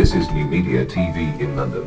This is New Media TV in London.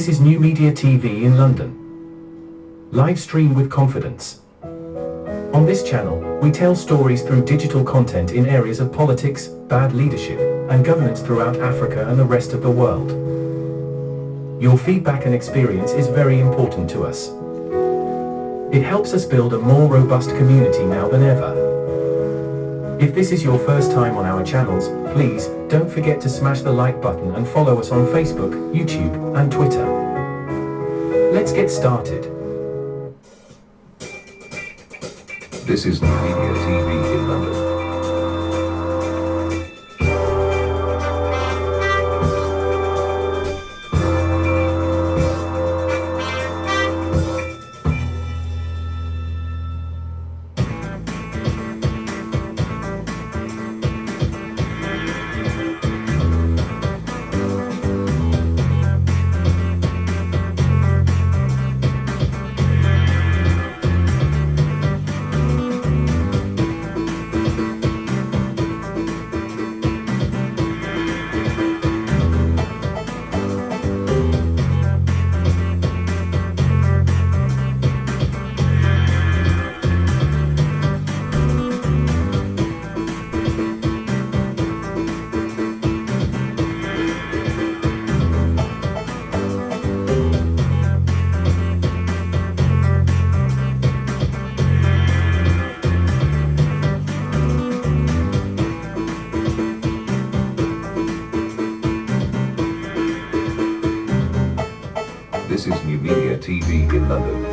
This is New Media TV in London. Live stream with confidence. On this channel, we tell stories through digital content in areas of politics, bad leadership, and governance throughout Africa and the rest of the world. Your feedback and experience is very important to us. It helps us build a more robust community now than ever. If this is your first time on our channels, please don't forget to smash the like button and follow us on Facebook, YouTube, and Twitter. Let's get started. This is New Media TV in London. This is New Media TV in London.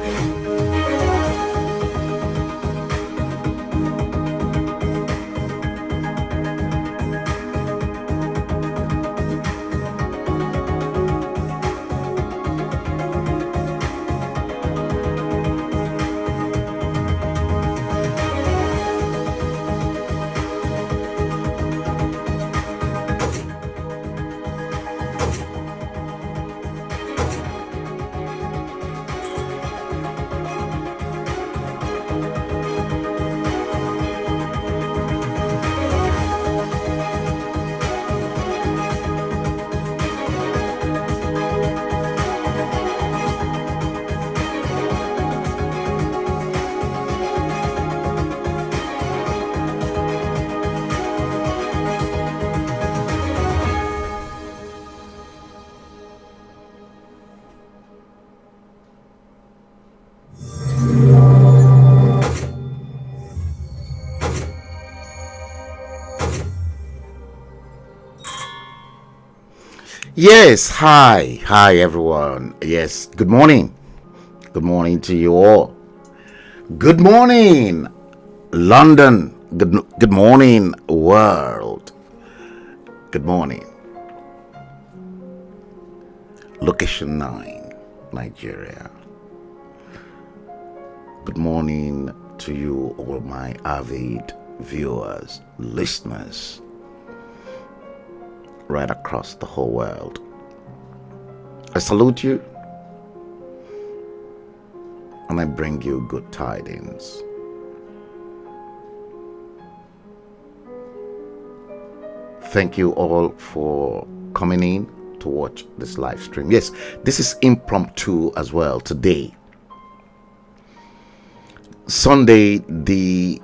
Yes, hi everyone. Yes, good morning to you all. Good morning London, good morning world, good morning location 9 Nigeria. Good morning to you all my avid viewers, listeners right across the whole world. I salute you and I bring you good tidings. Thank you all for coming in to watch this live stream. Yes, this is impromptu as well today. Sunday, the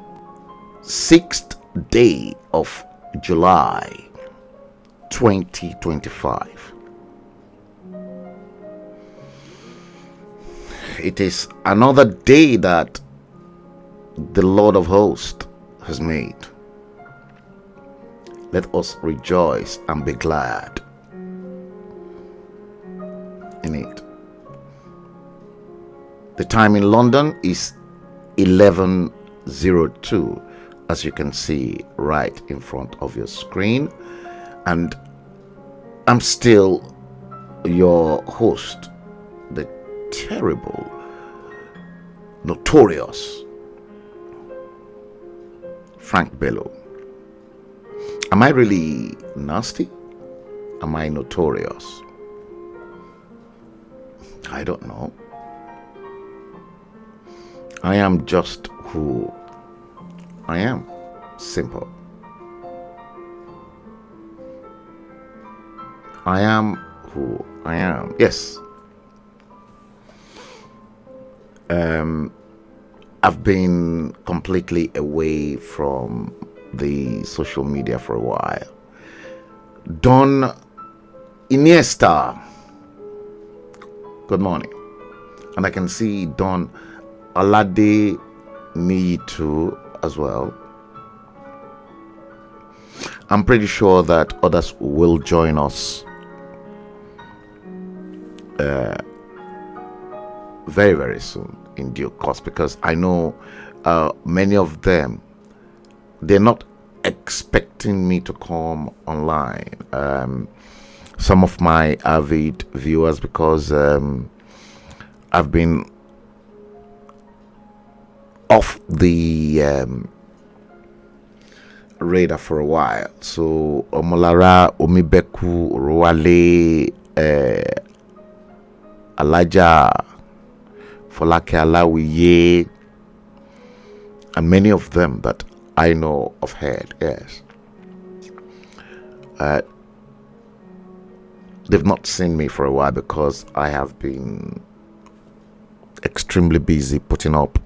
6th day of July 2025. It is another day that the Lord of Hosts has made. Let us rejoice and be glad in it. The time in London is 11:02, as you can see right in front of your screen. And I'm still your host, the terrible, notorious Frank Bello. Am I really nasty? Am I notorious? I don't know. I am just who I am. Simple. I am who I am. Yes, I've been completely away from the social media for a while. Don Iniesta, good morning. And I can see Don Alade me too as well. I'm pretty sure that others will join us very, very soon in due course, because I know many of them, they're not expecting me to come online. Some of my avid viewers, because I've been off the radar for a while. So Omolara, Omibeku, Rowale, Alaja, Folake Alawiye, and many of them that I know of head, yes. They've not seen me for a while because I have been extremely busy putting up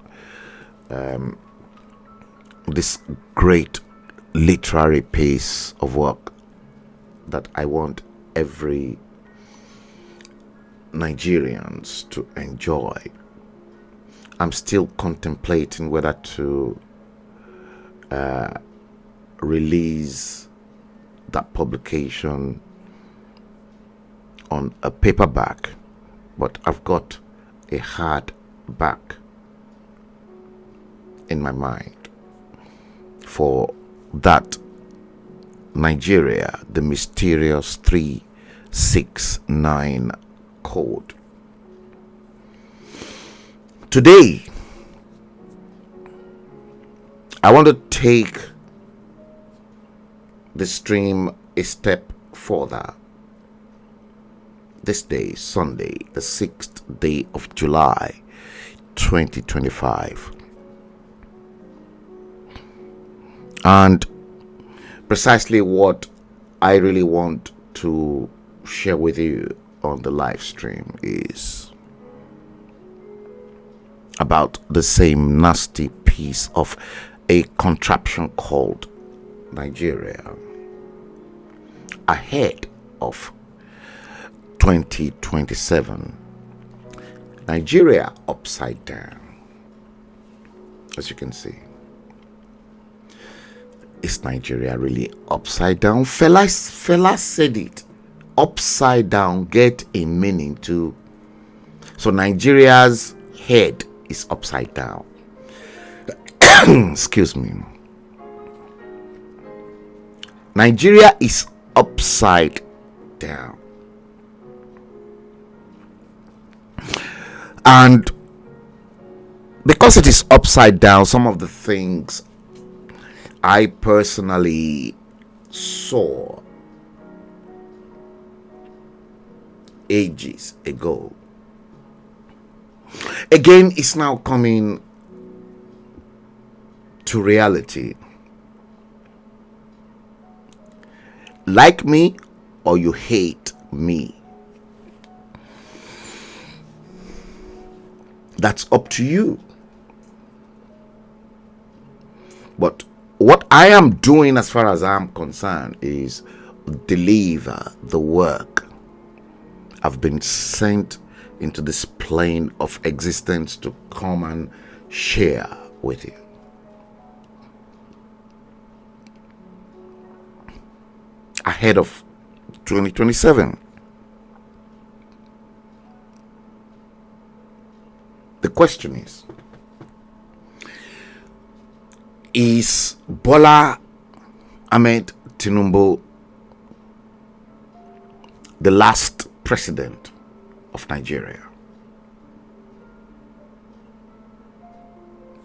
this great literary piece of work that I want every Nigerians to enjoy. I'm still contemplating whether to release that publication on a paperback, but I've got a hardback in my mind for that Nigeria, the mysterious 369 code. Today, I want to take the stream a step further. This day, Sunday, the 6th day of July, 2025. And precisely what I really want to share with you on the live stream is about the same nasty piece of a contraption called Nigeria ahead of 2027. Nigeria upside down, as you can see. Is Nigeria really upside down? Fela said it. Upside down get a meaning too. So Nigeria's head is upside down. Excuse me. Nigeria is upside down. And because it is upside down, some of the things I personally saw ages ago, again, it's now coming to reality. Like me or you hate me, that's up to you. But what I am doing, as far as I'm concerned, is deliver the work I've been sent into this plane of existence to come and share with you. Ahead of 2027. The question is Bola Ahmed Tinubu the last president of Nigeria?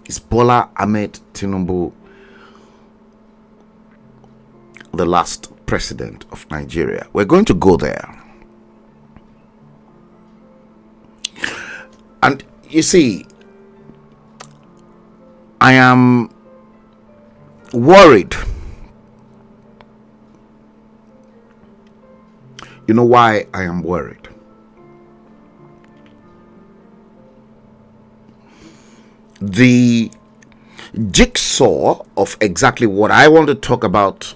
Is Bola Ahmed Tinubu the last president of Nigeria? We're going to go there. And you see, I am worried. You know why I am worried? the jigsaw of exactly what I want to talk about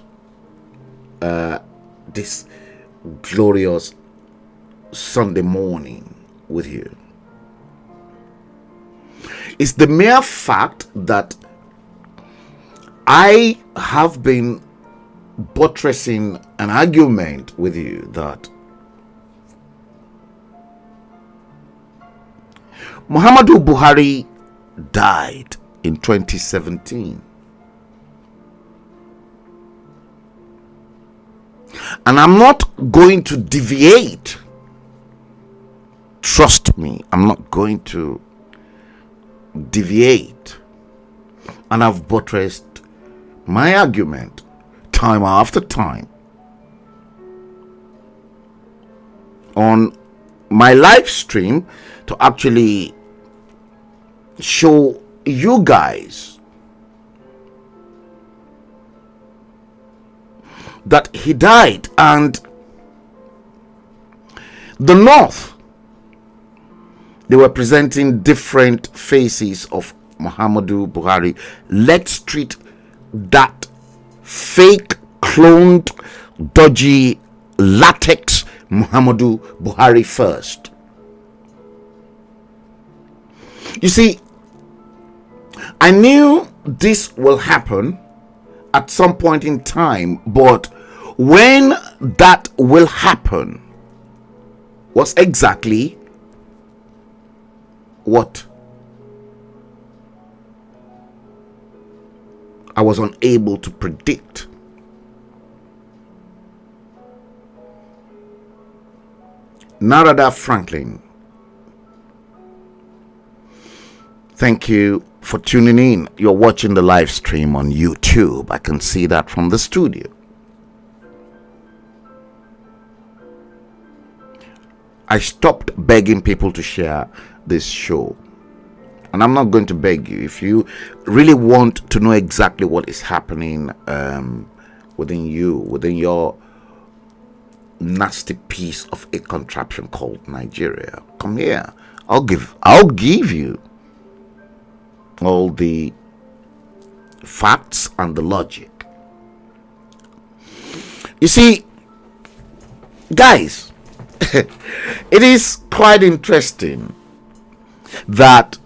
this glorious Sunday morning with you is the mere fact that I have been buttressing an argument with you that Muhammadu Buhari died in 2017. And I'm not going to deviate. Trust me, I'm not going to deviate. And I've buttressed my argument time after time on my live stream to actually show you guys that he died. And the North, they were presenting different faces of Muhammadu Buhari. Let's treat that fake, cloned, dodgy, latex Muhammadu Buhari first. You see, I knew this will happen at some point in time, but when that will happen was exactly what I was unable to predict. Narada Franklin, thank you for tuning in. You're watching the live stream on YouTube. I can see that from the studio. I stopped begging people to share this show. And I'm not going to beg you. If you really want to know exactly what is happening within your nasty piece of a contraption called Nigeria, come here. I'll give you all the facts and the logic. You see, guys, it is quite interesting that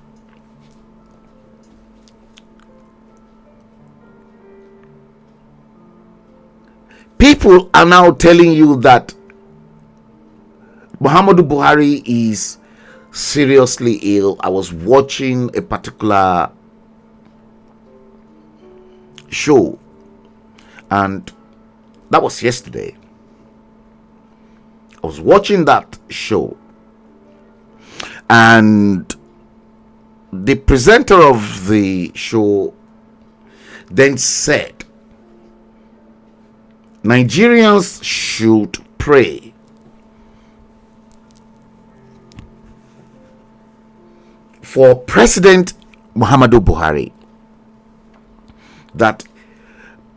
people are now telling you that Muhammadu Buhari is seriously ill. I was watching a particular show, and that was yesterday. I was watching that show, and the presenter of the show then said Nigerians should pray for President Muhammadu Buhari, that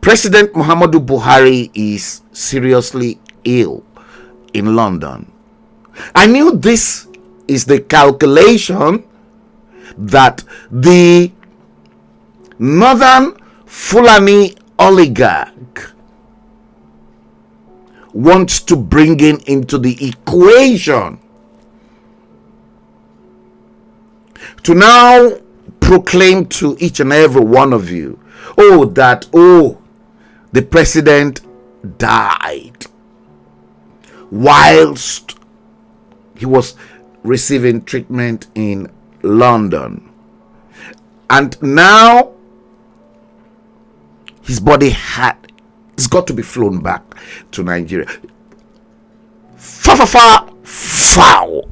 President Muhammadu Buhari is seriously ill in London. I knew this is the calculation that the Northern Fulani oligarch wants to bring into the equation to now proclaim to each and every one of you, the president died whilst he was receiving treatment in London, and now his body it's got to be flown back to Nigeria. Foul.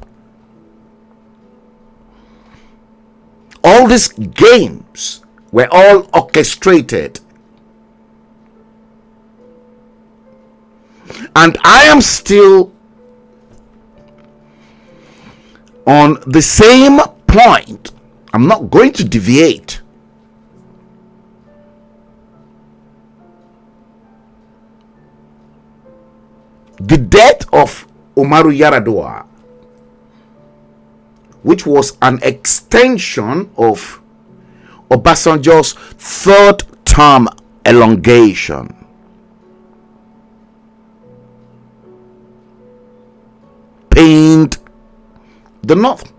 All these games were all orchestrated, and I am still on the same point. I'm not going to deviate. The death of Umaru Yar'Adua, which was an extension of Obasanjo's third term elongation. Pained the North.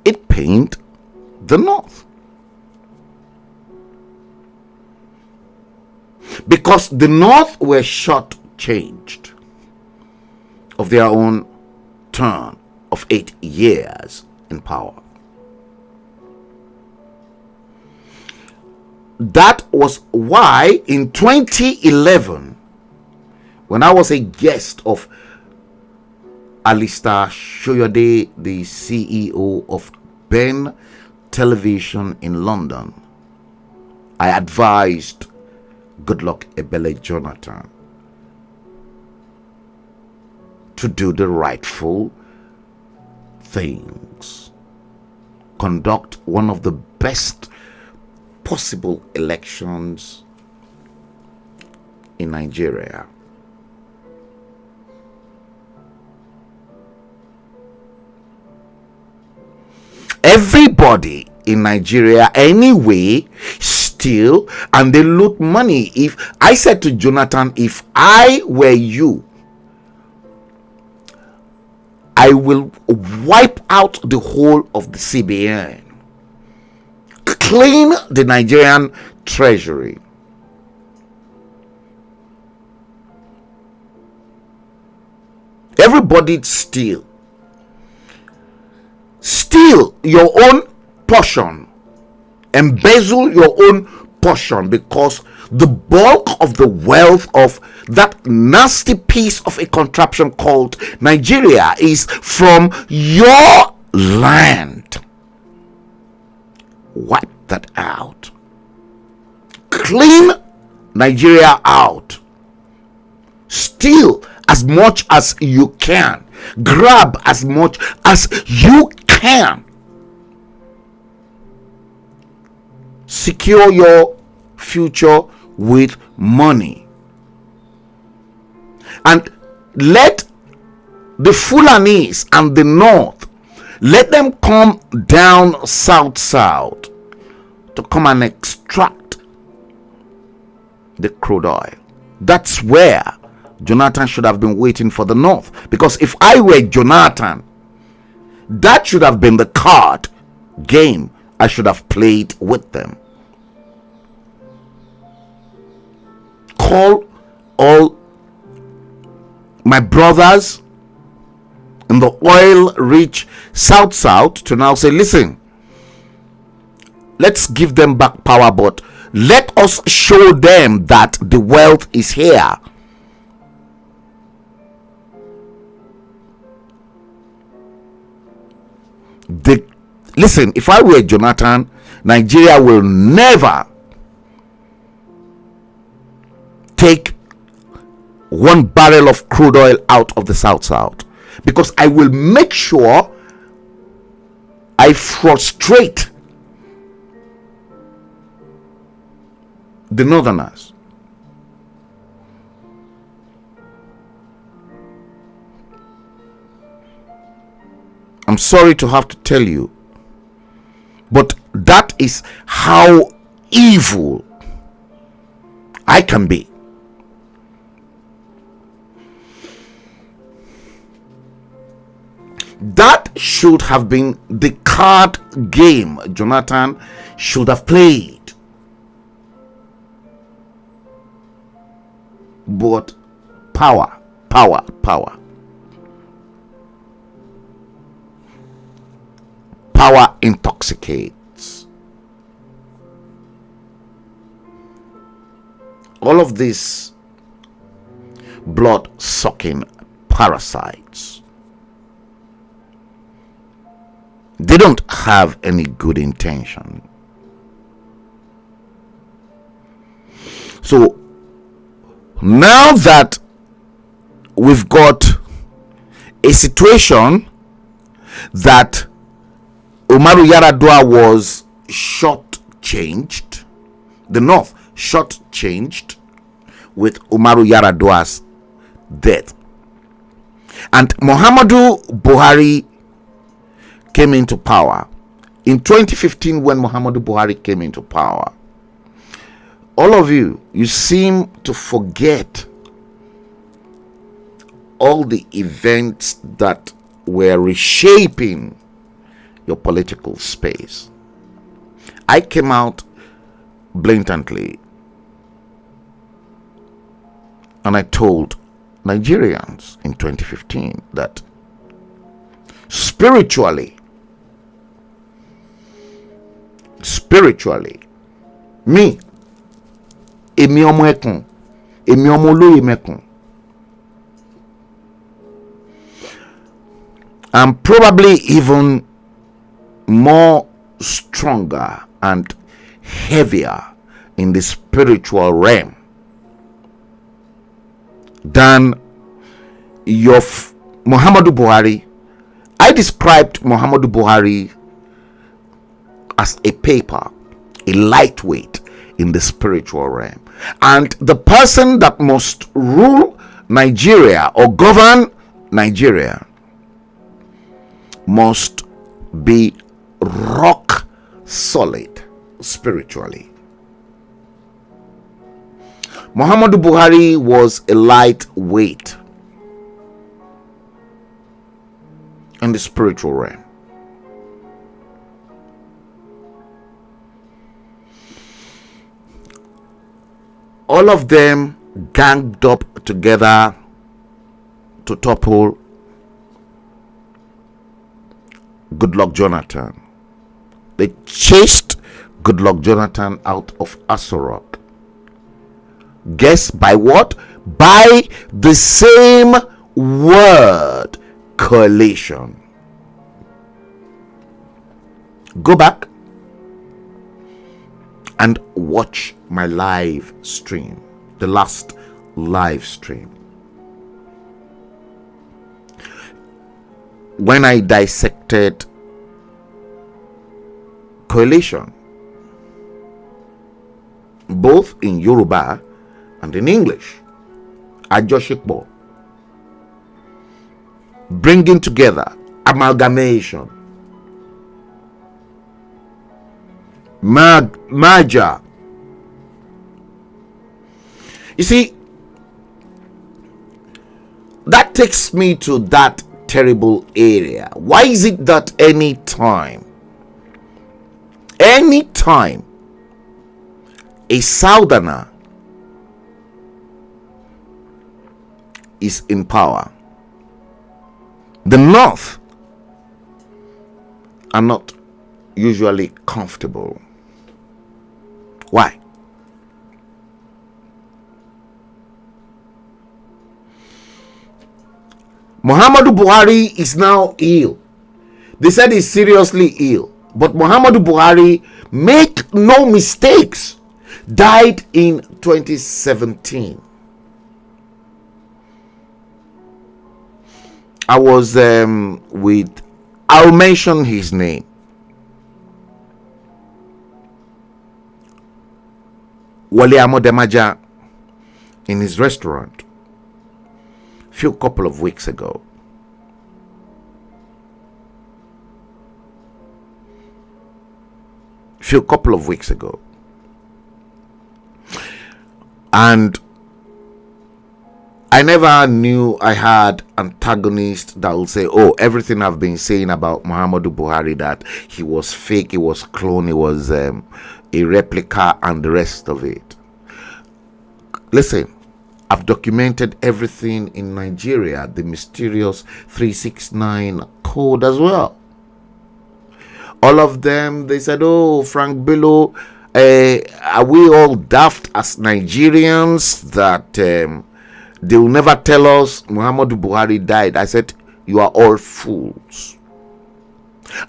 It pained the North. Because the North were shortchanged of their own term of 8 years in power. That was why in 2011, when I was a guest of Alistair Shoyode, the CEO of Ben Television in London, I advised Goodluck Ebele Jonathan to do the rightful things, conduct one of the best possible elections in Nigeria. Everybody in Nigeria anyway steal and they loot money. If I said to Jonathan, if I were you, I will wipe out the whole of the CBN, clean the Nigerian treasury, everybody steal your own portion, embezzle your own portion, because the bulk of the wealth of that nasty piece of a contraption called Nigeria is from your land. Wipe that out. Clean Nigeria out. Steal as much as you can. Grab as much as you can. Secure your future with money. And let the Fulanis and the North, let them come down south to come and extract the crude oil. That's where Jonathan should have been waiting for the North. Because if I were Jonathan, that should have been the card game I should have played with them. Call all my brothers in the oil-rich south to now say, listen, let's give them back power, but let us show them that the wealth is here. Listen, if I were Jonathan, Nigeria will never take 1 barrel of crude oil out of the south, because I will make sure I frustrate the northerners. I'm sorry to have to tell you, but that is how evil I can be. That should have been the card game Jonathan should have played. But power intoxicates. All of these blood-sucking parasites, they don't have any good intention. So now that we've got a situation that Umaru Yar'Adua was shortchanged, the North shortchanged with Umaru Yar'Adua's death. And Muhammadu Buhari came into power. In 2015, when Muhammadu Buhari came into power, all of you seem to forget all the events that were reshaping your political space. I came out blatantly and I told Nigerians in 2015 that spiritually, me, èmi ọmọ ẹkùn, èmi ọmọ olóyè mẹ́kùn, I'm probably even more stronger and heavier in the spiritual realm than your Muhammadu Buhari. I described Muhammadu Buhari as a paper, a lightweight in the spiritual realm, and the person that must rule Nigeria or govern Nigeria must be rock solid spiritually. Muhammadu Buhari was a lightweight in the spiritual realm. All of them ganged up together to topple Goodluck Jonathan. They chased Goodluck Jonathan out of Asorok. Guess by what? By the same word, coalition. Go back and watch my live stream, the last live stream, when I dissected coalition, both in Yoruba and in English. Àjọṣepọ̀, bringing together, amalgamation, merger. You see, that takes me to that terrible area. Why is it that anytime a southerner is in power, the north are not usually comfortable? Why? Muhammadu Buhari is now ill. They said he's seriously ill. But Muhammadu Buhari, make no mistakes, died in 2017. I was I'll mention his name. Wale Amodemaja, in his restaurant few couple of weeks ago. And I never knew I had antagonists that will say, oh, everything I've been saying about Muhammadu Buhari, that he was fake, he was clone, he was a replica, and the rest of it. Listen, I've documented everything in Nigeria, the mysterious 369 code as well. All of them, they said, oh, Frank Bello, are we all daft as Nigerians that they will never tell us Muhammadu Buhari died? I said, you are all fools.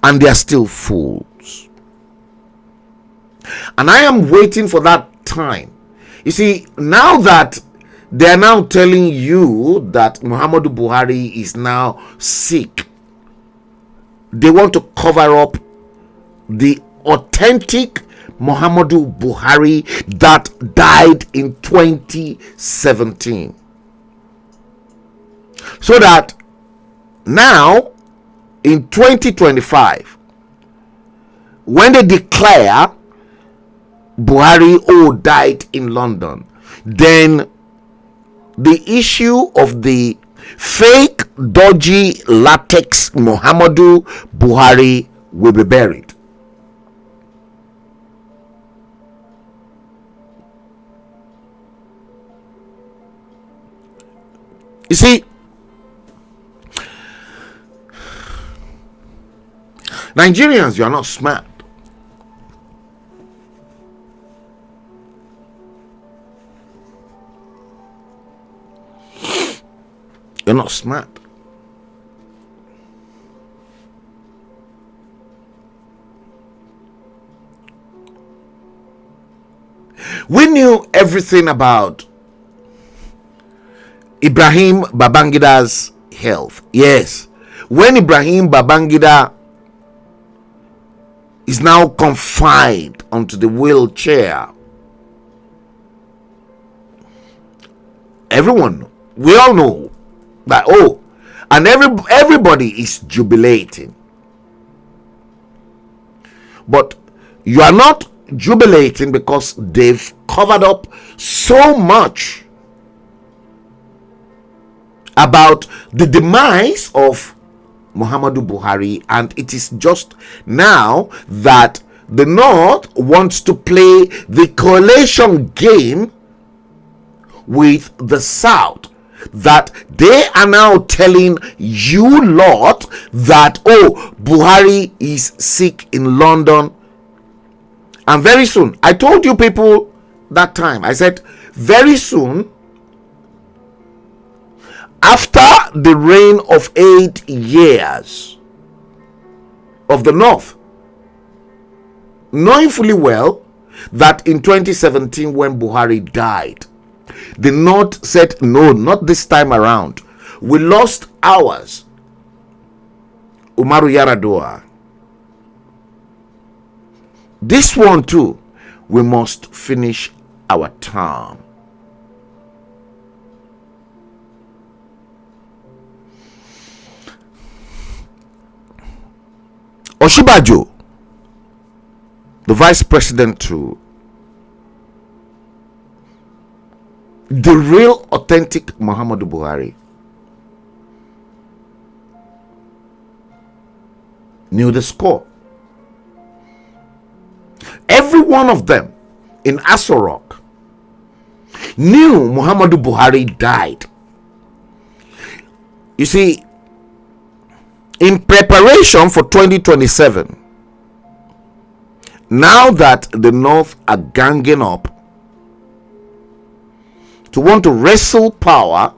And they are still fools. And I am waiting for that time. You see, now that they are now telling you that Muhammadu Buhari is now sick, they want to cover up the authentic Muhammadu Buhari that died in 2017. So that now in 2025, when they declare Buhari died in London, then the issue of the fake dodgy latex Muhammadu Buhari will be buried. You see, Nigerians, you are not smart. You're not smart. We knew everything about Ibrahim Babangida's health. Yes. When Ibrahim Babangida is now confined onto the wheelchair, we all know that, and everybody is jubilating. But you are not jubilating because they've covered up so much about the demise of Muhammadu Buhari, and it is just now that the North wants to play the coalition game with the South, that they are now telling you lot that Buhari is sick in London. And very soon, I told you people that time, I said very soon, after the reign of 8 years of the North, knowing fully well that in 2017 when Buhari died, the North said, no, not this time around. We lost ours. Umaru Yaradua. This one too, we must finish our term. Oshibajo, the vice president too, the real authentic Muhammadu Buhari, knew the score. Every one of them in Aso Rock knew Muhammadu Buhari died. You see, in preparation for 2027, now that the North are ganging up to want to wrestle power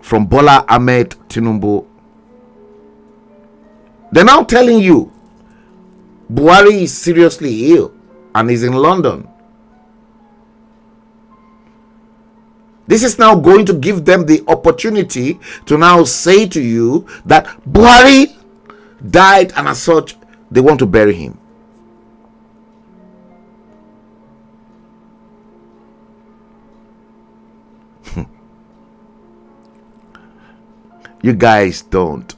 from Bola Ahmed Tinubu, they're now telling you Buhari is seriously ill and is in London. This is now going to give them the opportunity to now say to you that Buhari died, and as such, they want to bury him. You guys don't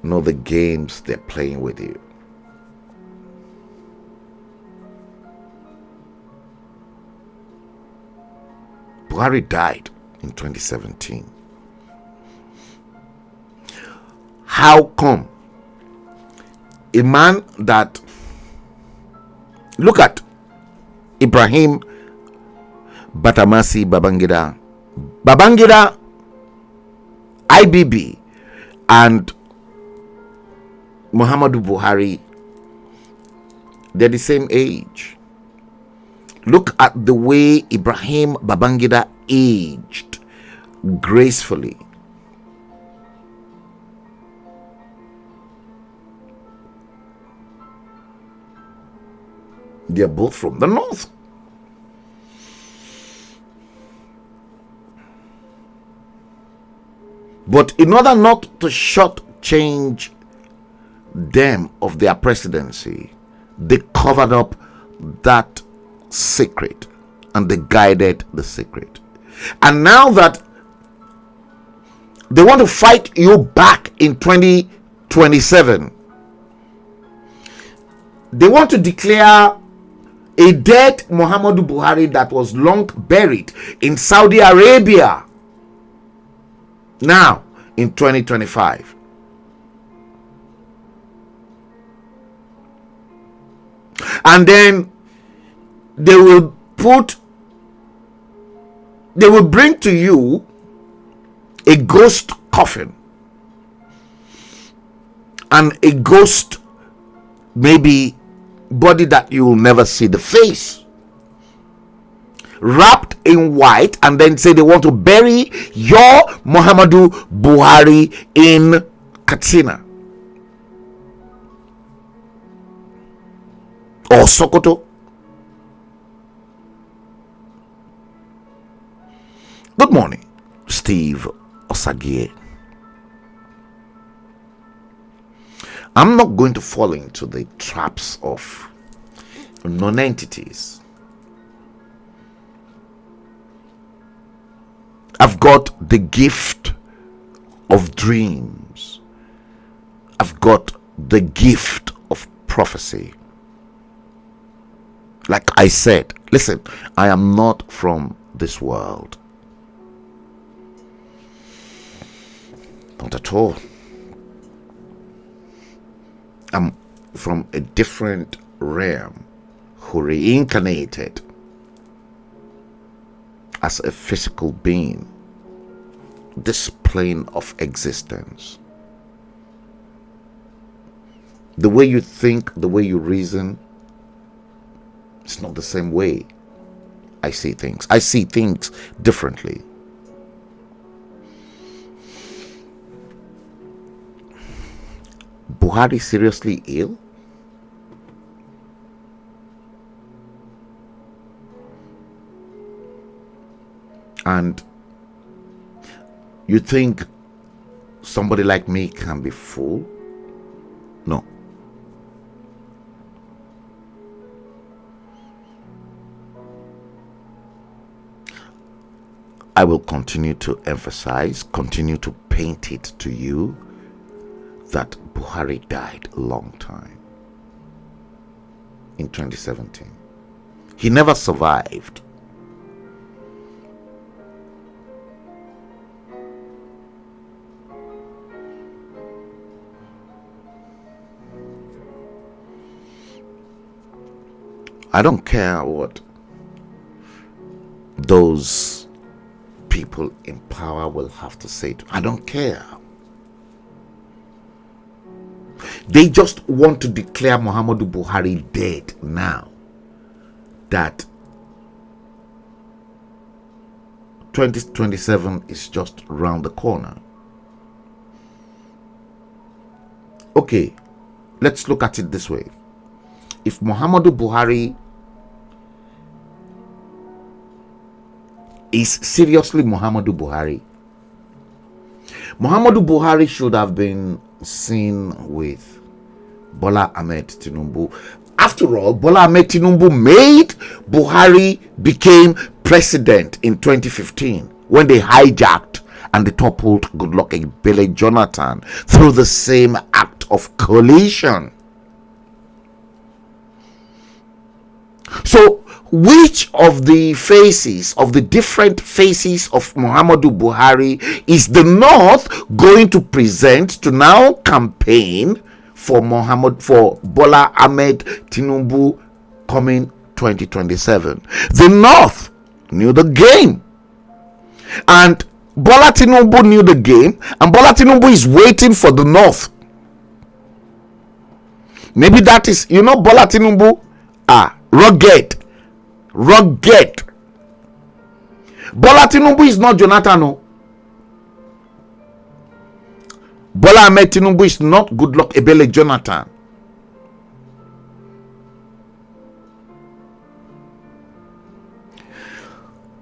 know the games they're playing with you. Buhari died in 2017. How come a man that, look at Ibrahim Batamasi Babangida, IBB, and Muhammadu Buhari, they're the same age. Look at the way Ibrahim Babangida aged gracefully. They're both from the North. But in order not to shortchange them of their presidency, they covered up that secret and they guided the secret. And now that They want to fight you back in 2027. They want to declare a dead Muhammadu Buhari that was long buried in Saudi Arabia now in 2025. And then they will bring to you a ghost coffin and a ghost, maybe, body that you will never see the face, wrapped in white, and then say they want to bury your Muhammadu Buhari in Katsina or Sokoto. Good morning, Steve Osagie. I'm not going to fall into the traps of non-entities. I've got the gift of dreams. I've got the gift of prophecy. Like I said, listen, I am not from this world. Not at all. I'm from a different realm who reincarnated as a physical being, this plane of existence. The way you think, the way you reason, it's not the same way I see things. I see things differently. Buhari seriously ill? And you think somebody like me can be fooled? No. I will continue to emphasize, continue to paint it to you that Buhari died a long time in 2017. He never survived. I don't care what those people in power will have to say. I don't care. They just want to declare Muhammadu Buhari dead now. That 2027 is just around the corner. Okay, let's look at it this way. If Muhammadu Buhari is seriously Muhammadu Buhari, Muhammadu Buhari should have been seen with Bola Ahmed Tinubu. After all, Bola Ahmed Tinubu made Buhari became president in 2015 when they hijacked and they toppled Goodluck Ebele Jonathan through the same act of coalition. So which of the faces, of the different faces of Muhammadu Buhari is the North going to present to now campaign for Bola Ahmed Tinubu coming 2027? The North knew the game, and Bola Tinubu knew the game, and Bola Tinubu is waiting for the North. Maybe that is, Bola Tinubu rugged. Bola Tinubu is not Jonathan. No. Bola Ahmed Tinubu is not Goodluck Ebele Jonathan.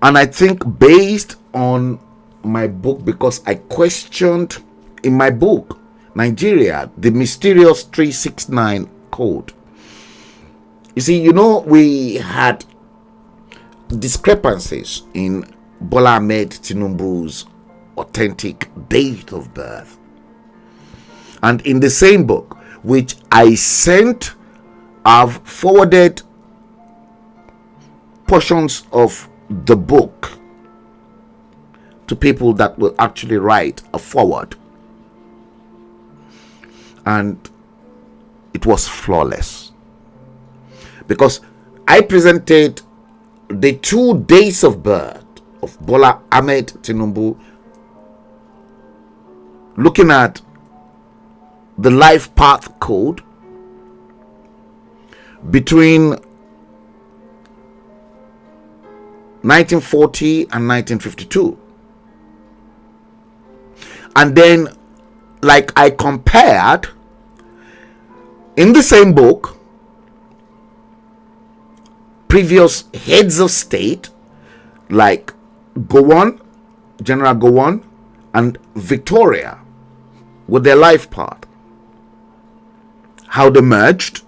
And I think based on my book, because I questioned in my book, Nigeria, the mysterious 369 code. You see, we had discrepancies in Bola Ahmed Tinubu's authentic date of birth. And in the same book, which I sent, I've forwarded portions of the book to people that will actually write a foreword. And it was flawless, because I presented the 2 days of birth of Bola Ahmed Tinubu, looking at the life path code between 1940 and 1952. And then, like, I compared in the same book previous heads of state like Gowon, General Gowon, and Victoria, with their life path, how they merged,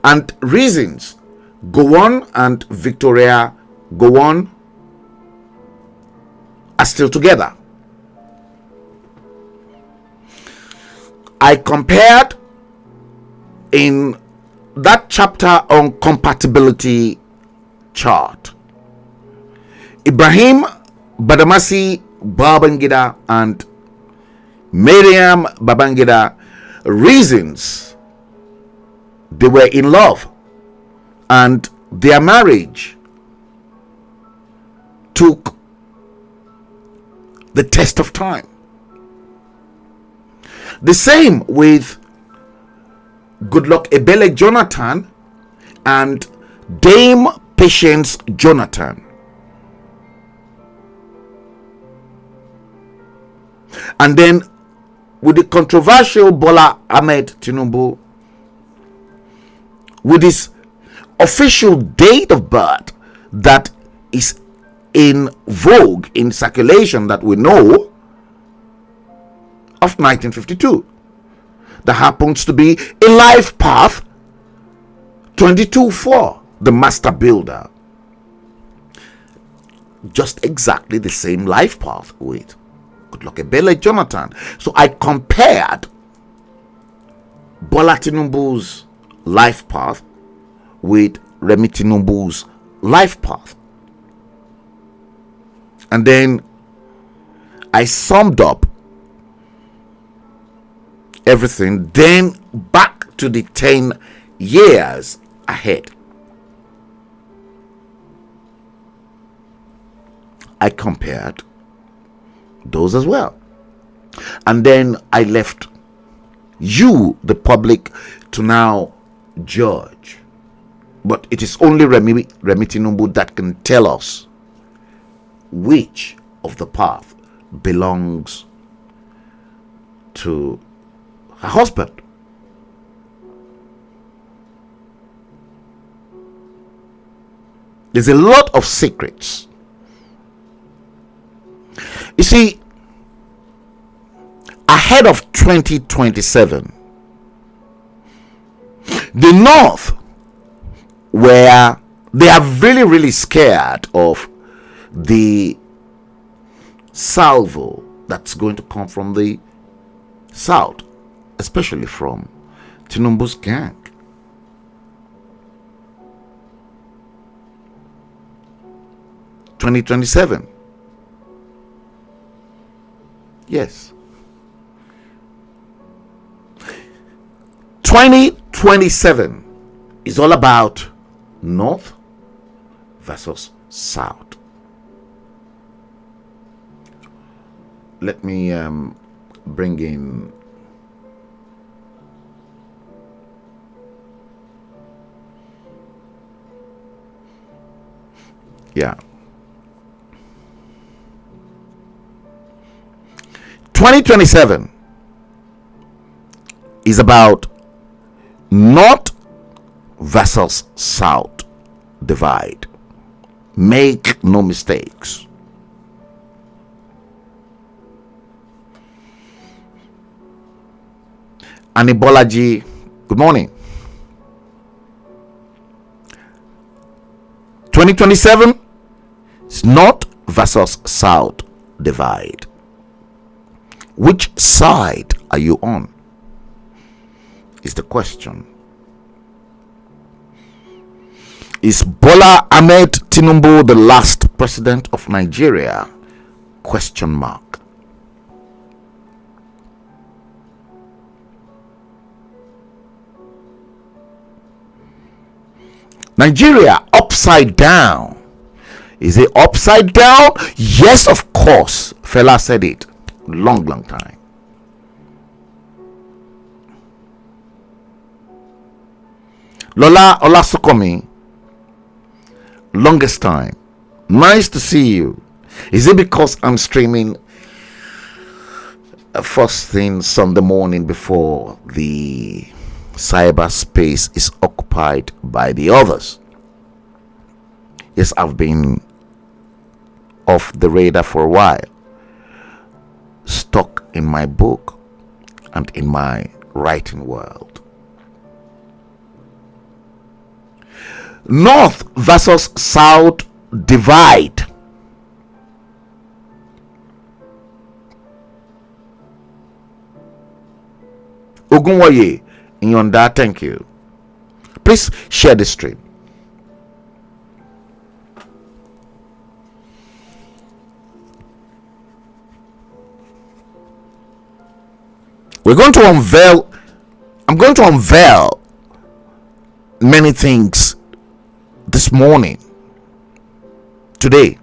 and reasons Gowon and Victoria Gowon are still together. I compared in that chapter on compatibility chart Ibrahim Badamasi Babangida and Miriam Babangida, reasons they were in love and their marriage took the test of time. The same with Goodluck Ebele Jonathan and Dame Patience Jonathan. And then with the controversial Bola Ahmed Tinubu, with his official date of birth that is in vogue, in circulation, that we know of 1952, that happens to be a life path 22-4, the master builder. Just exactly the same life path with Goodluck Ebele Jonathan. So I compared Bola Tinubu's life path with Remi Tinubu's life path. And then I summed up everything, then back to the 10 years ahead. I compared those as well. And then I left you, the public, to now judge. But it is only Remi Tinubu that can tell us which of the path belongs to her husband. There's a lot of secrets. You see, ahead of 2027, the North, where they are really scared of the salvo that's going to come from the South, especially from Tinubu's gang. (2027). Yes. 2027 is all about North versus South. Let me bring in yeah. 2027 is about North versus South divide. Make no mistakes. Anibolaji, good morning. 2027 is North versus South divide. Which side are you on? Is the question. Is Bola Ahmed Tinubu the last president of Nigeria? Question mark. Nigeria upside down. Is it upside down? Yes, of course. Fela said it long time. Lola Olasukomi, longest time. Nice to see you. Is it because I'm streaming first thing Sunday morning before the cyberspace is occupied by the others? Yes, I've been off the radar for a while, stuck in my book and in my writing world. North versus South divide. Ogunwoye Inyonda, thank you. Please share the stream. I'm going to unveil many things this morning. Today,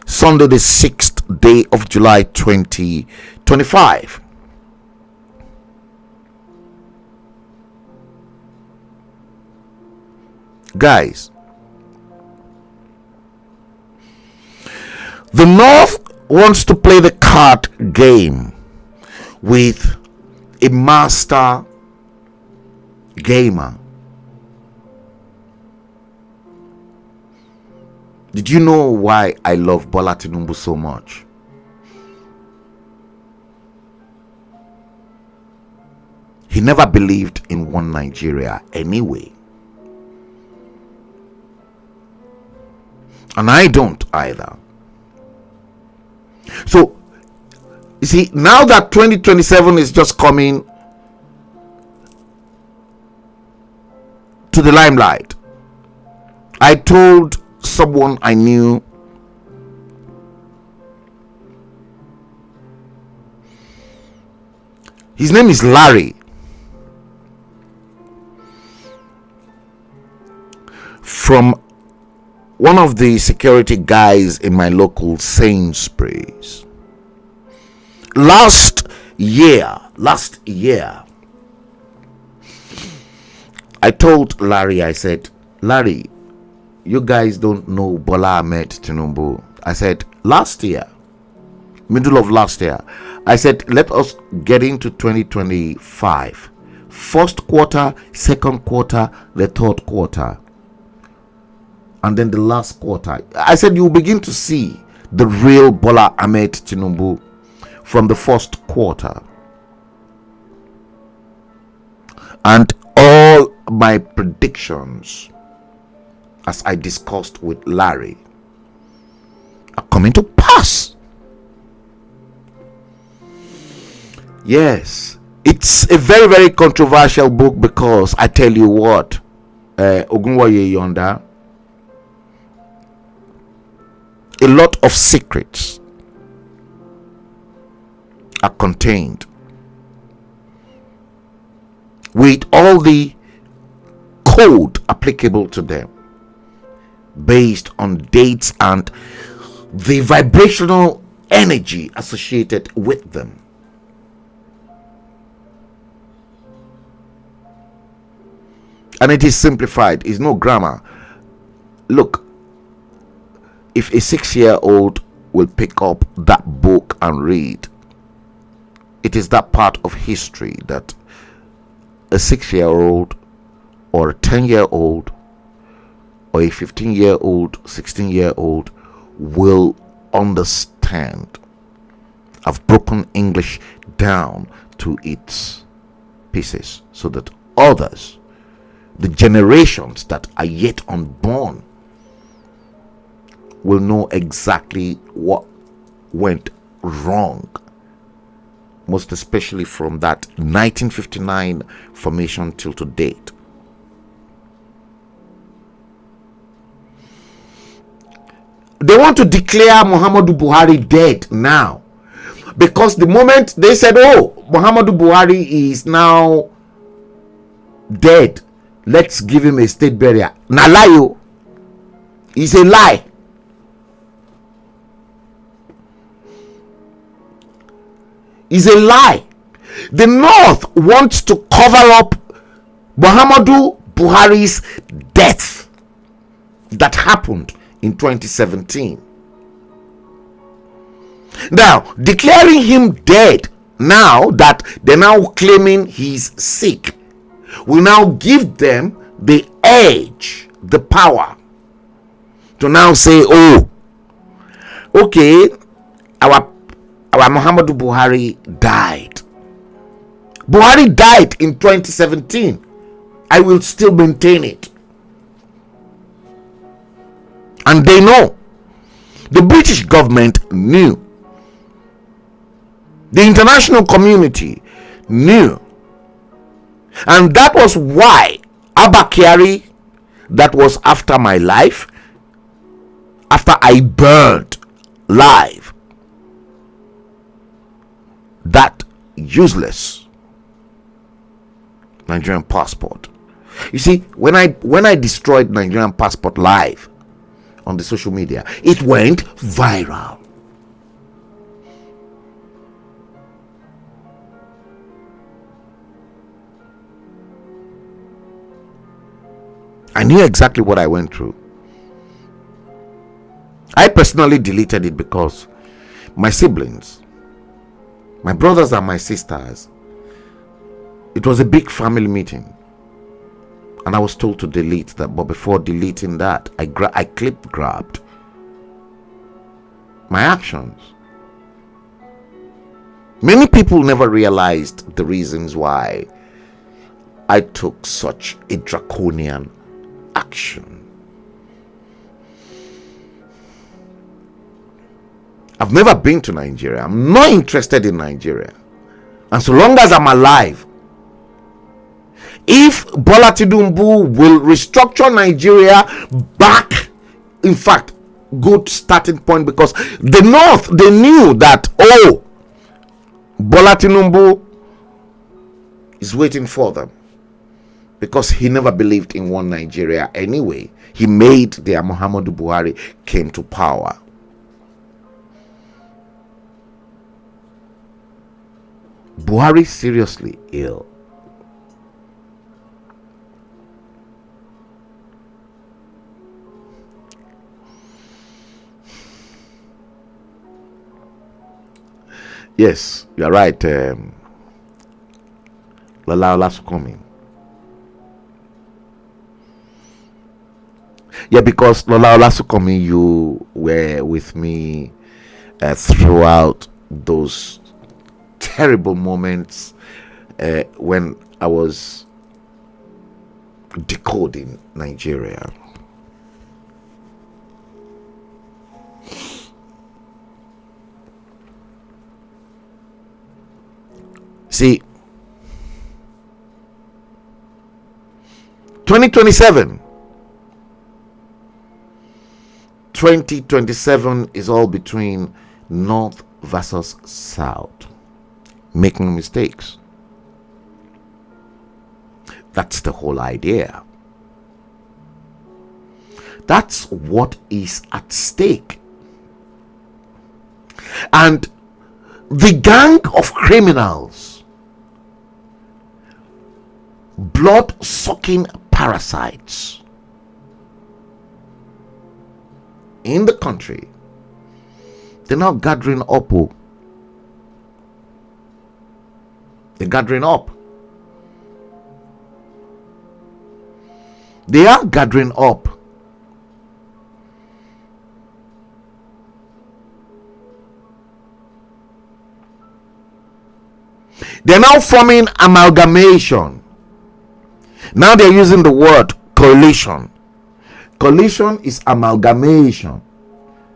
Sunday the 6th day of July 2025. Guys, the North wants to play the card game with a master gamer. Did you know why I love Bola Tinubu so much? He never believed in one Nigeria anyway. And I don't either. So, you see, now that 2027 is just coming to the limelight, I told someone I knew his name is Larry from one of the security guys in my local Sainsbury's. Last year, I told Larry, I said, Larry, you guys don't know Bola Ahmed Tinubu. I said, last year, middle of last year, I said, let us get into 2025. First quarter, second quarter, the third quarter, and then the last quarter. I said, you'll begin to see the real Bola Ahmed Tinubu from the first quarter. And all my predictions, as I discussed with Larry, are coming to pass. Yes, it's a very, very controversial book because I tell you what, Ogunwoye Yonda, a lot of secrets are contained with all the code applicable to them based on dates and the vibrational energy associated with them. And it is simplified, it's no grammar. Look, if a 6-year-old will pick up that book and read, it is that part of history that a 6-year-old or a 10-year-old or a 15-year-old, 16-year-old will understand. I've broken English down to its pieces so that others, the generations that are yet unborn, will know exactly what went wrong, most especially from that 1959 formation till to date. They want to declare Muhammadu Buhari dead now, because the moment they said, oh, Muhammadu Buhari is now dead, let's give him a state burial. Na lie, oh. It's a lie. It's a lie. The North wants to cover up Muhammadu Buhari's death that happened in 2017. Now, declaring him dead, now that they're now claiming he's sick, will now give them the edge, the power to now say, oh, okay, our Muhammadu Buhari died. Buhari died in 2017. I will still maintain it. And they know. The British government knew. The international community knew. And that was why Abba Kyari, that was after my life, after I burned live that useless Nigerian passport. You see, when I destroyed Nigerian passport live on the social media, it went viral. I knew exactly what I went through. I personally deleted it because my siblings, my brothers and my sisters, it was a big family meeting, and I was told to delete that. But before deleting that, I clip grabbed my actions. Many people never realized the reasons why I took such a draconian action. I've never been to Nigeria. I'm not interested in Nigeria. And so long as I'm alive, if Bola Tinubu will restructure Nigeria back, in fact, good starting point, because the North, they knew that, oh, Bola Tinubu is waiting for them, because he never believed in one Nigeria anyway. He made their Muhammadu Buhari came to power. Buhari seriously ill. Yes, you're right. Lola Olasukomi. Yeah, because Lola Olasukomi, you were with me throughout those terrible moments when I was decoding Nigeria. See, 2027 is all between North versus South, making mistakes. That's the whole idea. That's what is at stake. And the gang of criminals, blood-sucking parasites in the country, they're now gathering up. They're gathering up. They are gathering up. They're now forming amalgamation. Now they're using the word coalition. Coalition is amalgamation.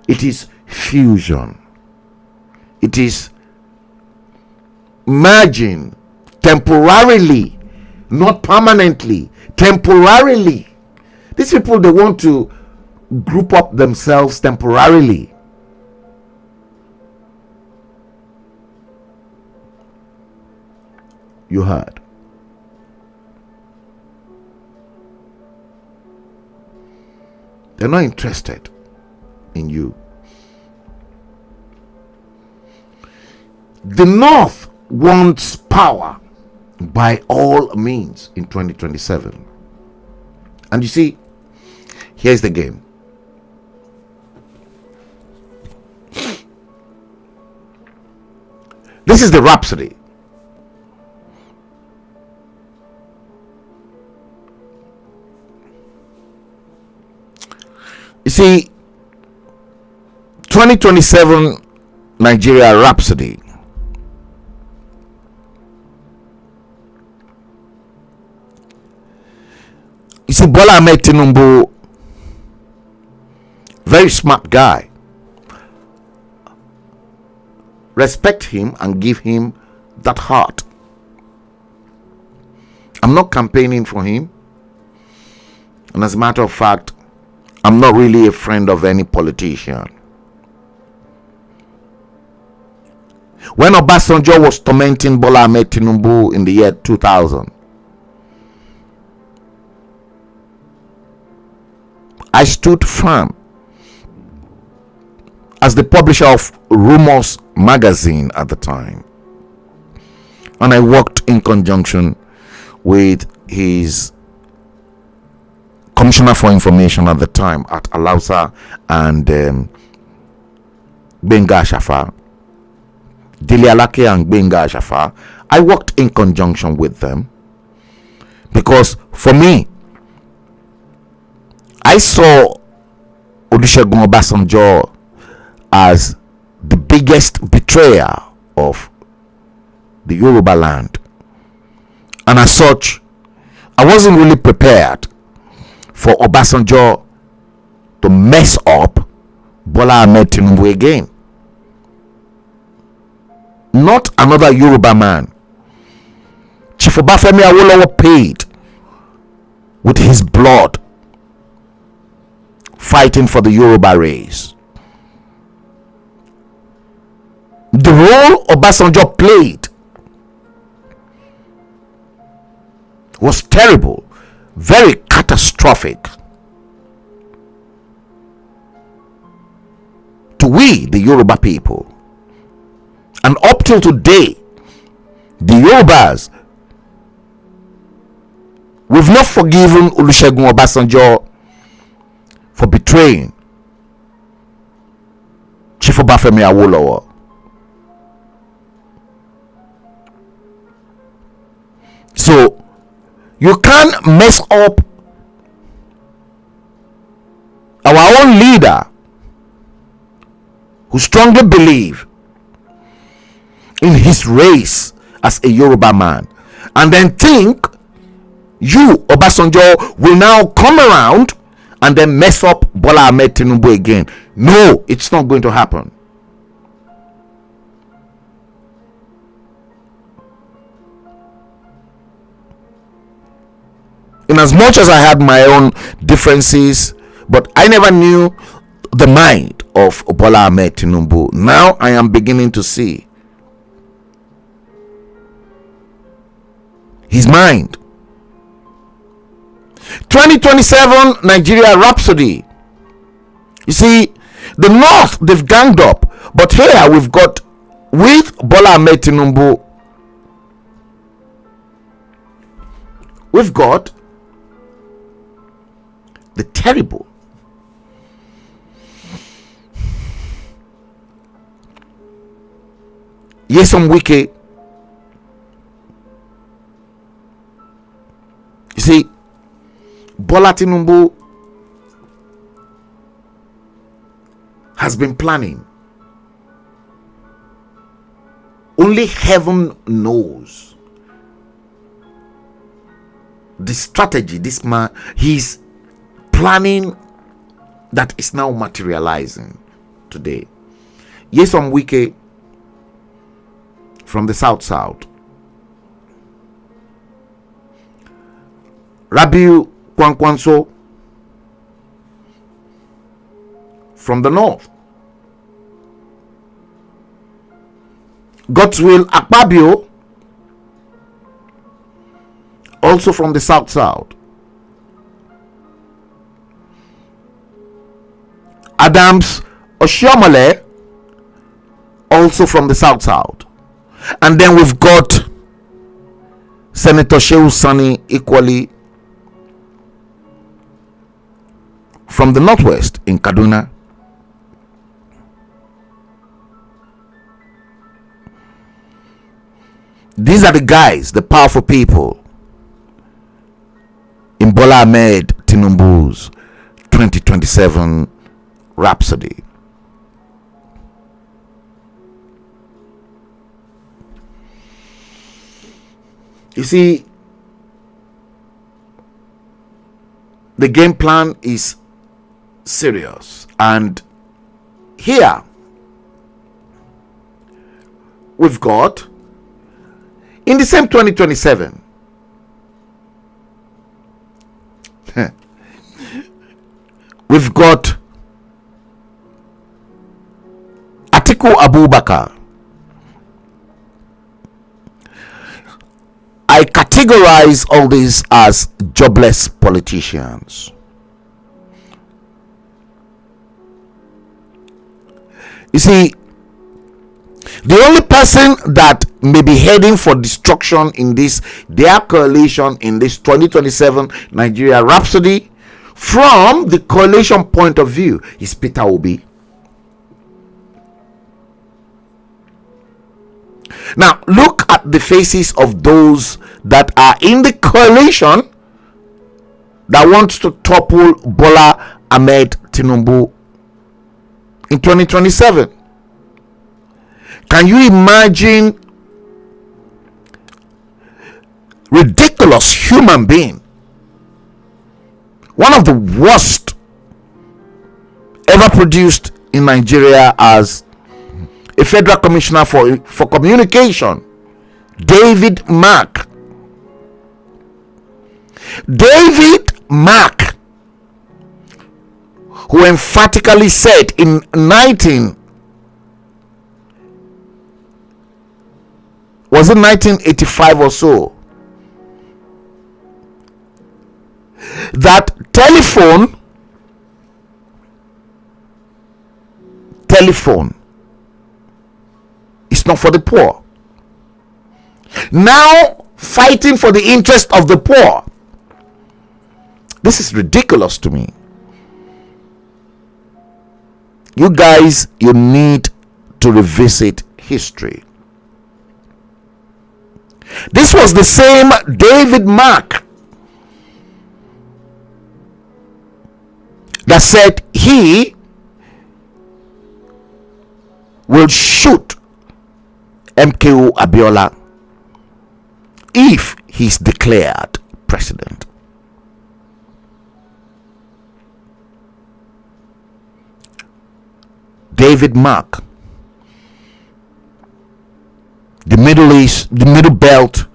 It is fusion. It is merging temporarily, not permanently, temporarily. These people, they want to group up themselves temporarily. You heard. They're not interested in you. The North wants power by all means in 2027. And you see, here's the game. This is the rhapsody. You see, 2027 Nigeria rhapsody. You see, Bola Ahmed Tinubu, very smart guy. Respect him and give him that heart. I'm not campaigning for him. And as a matter of fact, I'm not really a friend of any politician. When Obasanjo was tormenting Bola Ahmed Tinubu in the year 2000, I stood firm as the publisher of Rumors magazine at the time, and I worked in conjunction with his Commissioner for Information at the time at Alausa and Benga Shafa, Dili Alake and Benga Shafa. I worked in conjunction with them because for me, I saw Olusegun Obasanjo as the biggest betrayer of the Yoruba land, and as such, I wasn't really prepared for Obasanjo to mess up Bola Ahmed Tinubu again. Not another Yoruba man. Chief Obafemi Awolowo paid with his blood fighting for the Yoruba race. The role Obasanjo played was terrible, very catastrophic to we, the Yoruba people. And up till today, the Yorubas, we've not forgiven Olusegun Obasanjo for betraying Chief Obafemi Awolowo. So you can't mess up our own leader who strongly believe in his race as a Yoruba man, and then think you, Obasanjo, will now come around and then mess up Bola Ahmed Tinubu again. No, it's not going to happen. In as much as I had my own differences, but I never knew the mind of Bola Ahmed Tinubu. Now I am beginning to see his mind. 2027 Nigeria rhapsody. You see, the North, they've ganged up, but here we've got, with Bola Ahmed Tinubu, we've got the terrible. Yes, I'm wicked. You see, Bola Tinubu has been planning. Only heaven knows the strategy this man, he's planning, that is now materializing today. Yes, I'm wicked from the south. Rabiu Kwankwanso from the north. Godswill Akpabio also from the south. Adams Oshiomole also from the south. And then we've got Senator Shehu Sani equally from the northwest in Kaduna. These are the guys, the powerful people in Bola Ahmed Tinubu's 2027 Rhapsody. You see, the game plan is serious, and here we've got in the same 2027 we've got Atiku Abubakar. I categorize all these as jobless politicians. You see, the only person that may be heading for destruction in this their coalition in this 2027 Nigeria Rhapsody from the coalition point of view is Peter Obi. Now look at the faces of those that are in the coalition that wants to topple Bola Ahmed Tinubu in 2027. Can you imagine ridiculous human being, one of the worst ever produced in Nigeria as a federal commissioner for communication, David Mark, who emphatically said in 1985 or so, that telephone is not for the poor. Now fighting for the interest of the poor. This is ridiculous to me. You guys, you need to revisit history. This was the same David Mark that said he will shoot MKO Abiola if he's declared president. David Mark, the Middle Belt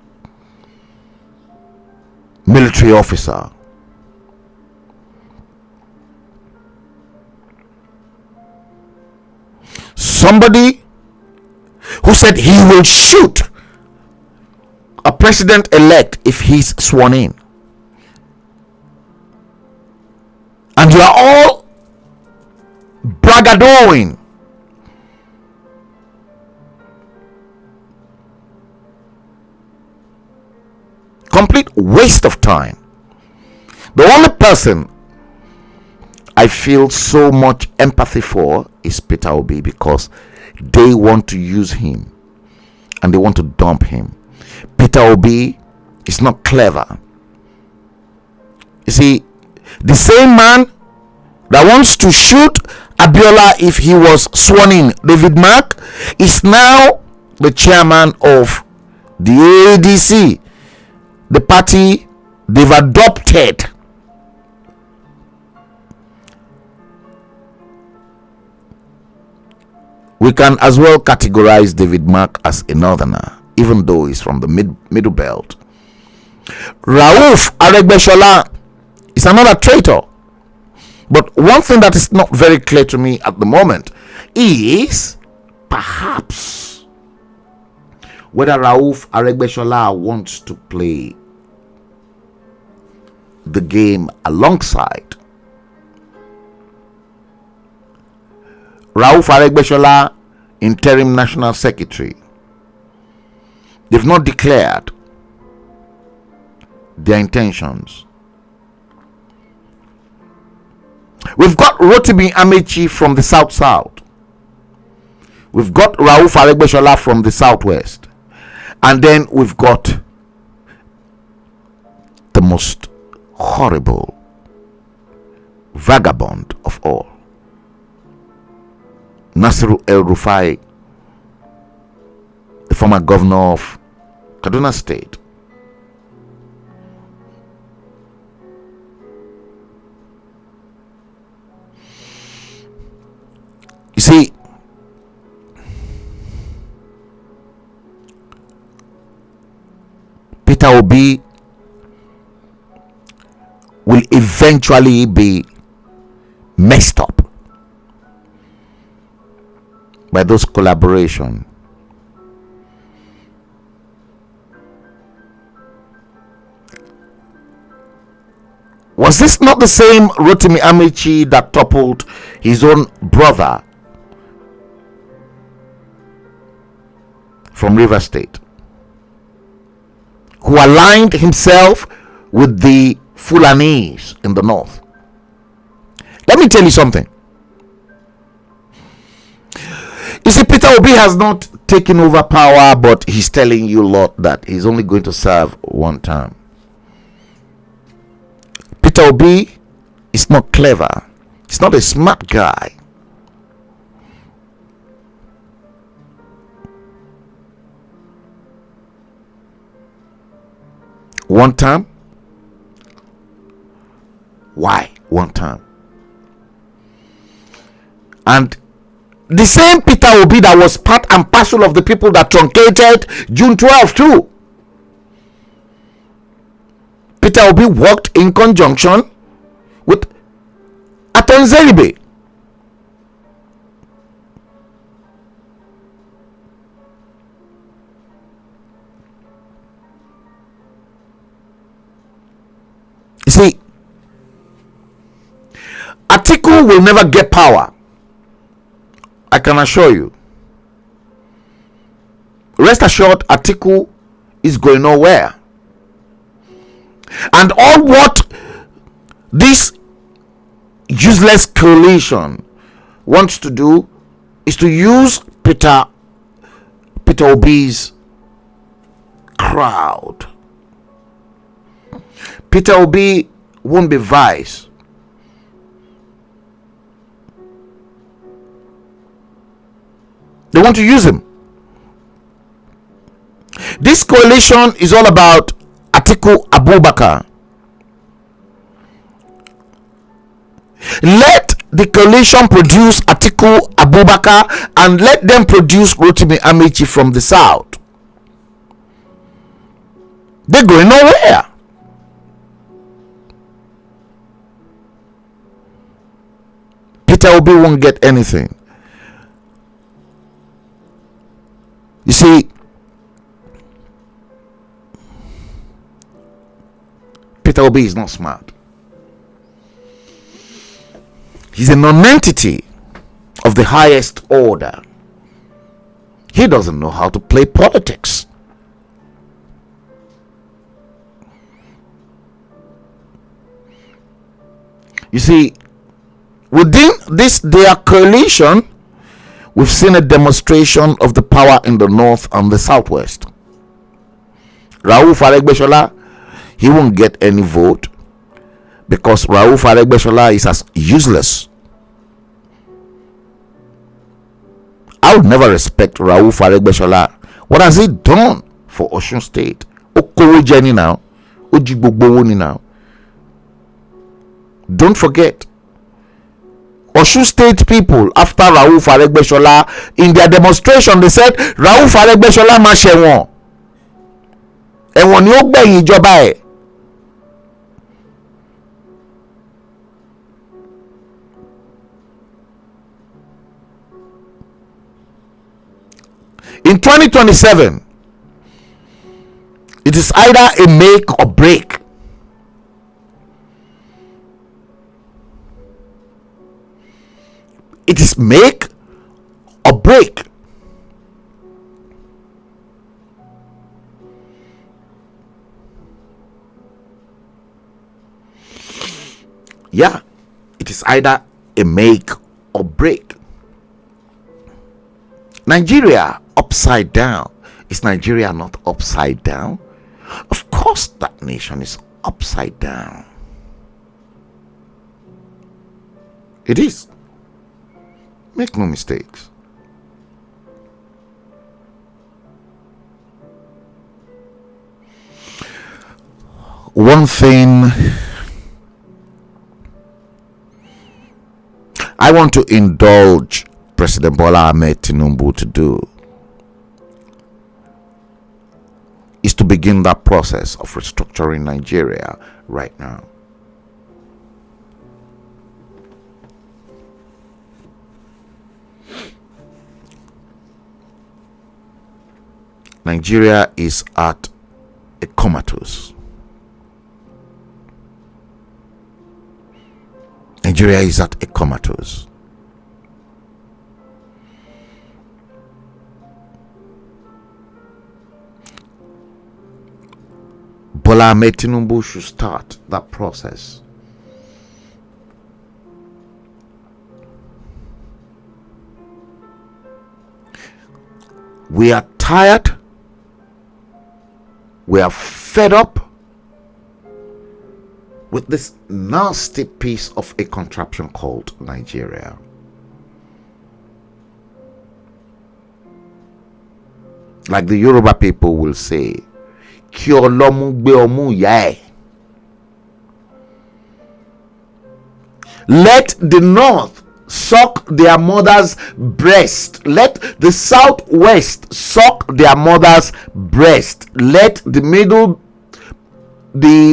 military officer, somebody who said he will shoot a president-elect if he's sworn in. And you are all braggadoing. Complete waste of time. The only person I feel so much empathy for is Peter Obi, because they want to use him and they want to dump him. Peter Obi is not clever. You see, the same man that wants to shoot Abiola if he was sworn in, David Mark, is now the chairman of the ADC, the party they've adopted. We can as well categorize David Mark as a northerner, even though he's from the middle belt. Rauf Aregbesola is another traitor. But one thing that is not very clear to me at the moment is perhaps whether Rauf Aregbesola wants to play the game alongside Rauf Aregbesola, interim national secretary. They've not declared their intentions. We've got Rotimi Amechi from the South. We've got Rauf Aregbesola from the Southwest. And then we've got the most horrible vagabond of all, Nasiru El-Rufai, the former governor of Kaduna State. You see, Peter Obi will eventually be messed up by those collaboration. Was this not the same Rotimi Amechi that toppled his own brother from River State, who aligned himself with the Fulanis in the north? Let me tell you something. You see, Peter Obi has not taken over power, but he's telling you lot that he's only going to serve one term. Peter Obi is not clever. He's not a smart guy. One term? Why one term? And the same Peter Obi that was part and parcel of the people that truncated June 12 too. Peter Obi worked in conjunction with Aton Zeribe. You see, Atiku will never get power. I can assure you. Rest assured, Atiku is going nowhere. And all what this useless coalition wants to do is to use Peter Obi's crowd. Peter Obi won't be vice. They want to use him. This coalition is all about Atiku Abubakar. Let the coalition produce Atiku Abubakar and let them produce Rotimi Amechi from the south. They're going nowhere. Peter Obi won't get anything. You see, Peter Obi is not smart. He's a non-entity of the highest order. He doesn't know how to play politics. You see, within this their coalition, we've seen a demonstration of the power in the north and the southwest. Rauf Aregbesola, he won't get any vote because Rauf Aregbesola is as useless. I would never respect Rauf Aregbesola. What has he done for Osun State? Okowo Jenny now. Ojigbogbo now. Don't forget, Osun State people, after Rauf Aregbesola, in their demonstration, they said Rauf Aregbesola máa ṣẹ̀wọ̀n. Ẹ̀wọ̀n ni ó gbẹ̀yìn ìjọba ẹ̀. In 2027, it is either a make or break. It is make or break. Yeah, it is either a make or break. Nigeria upside down. Is Nigeria not upside down? Of course, that nation is upside down. It is. Make no mistakes. One thing I want to indulge President Bola Ahmed Tinubu to do is to begin that process of restructuring Nigeria right now. Nigeria is at a comatose. Nigeria is at a comatose. Bola Ahmed Tinubu should start that process. We are tired. We are fed up with this nasty piece of a contraption called Nigeria. Like the Yoruba people will say, Ki Olomu gbe omu ya e. Let the north suck their mother's breast. Let the southwest suck their mother's breast. Let the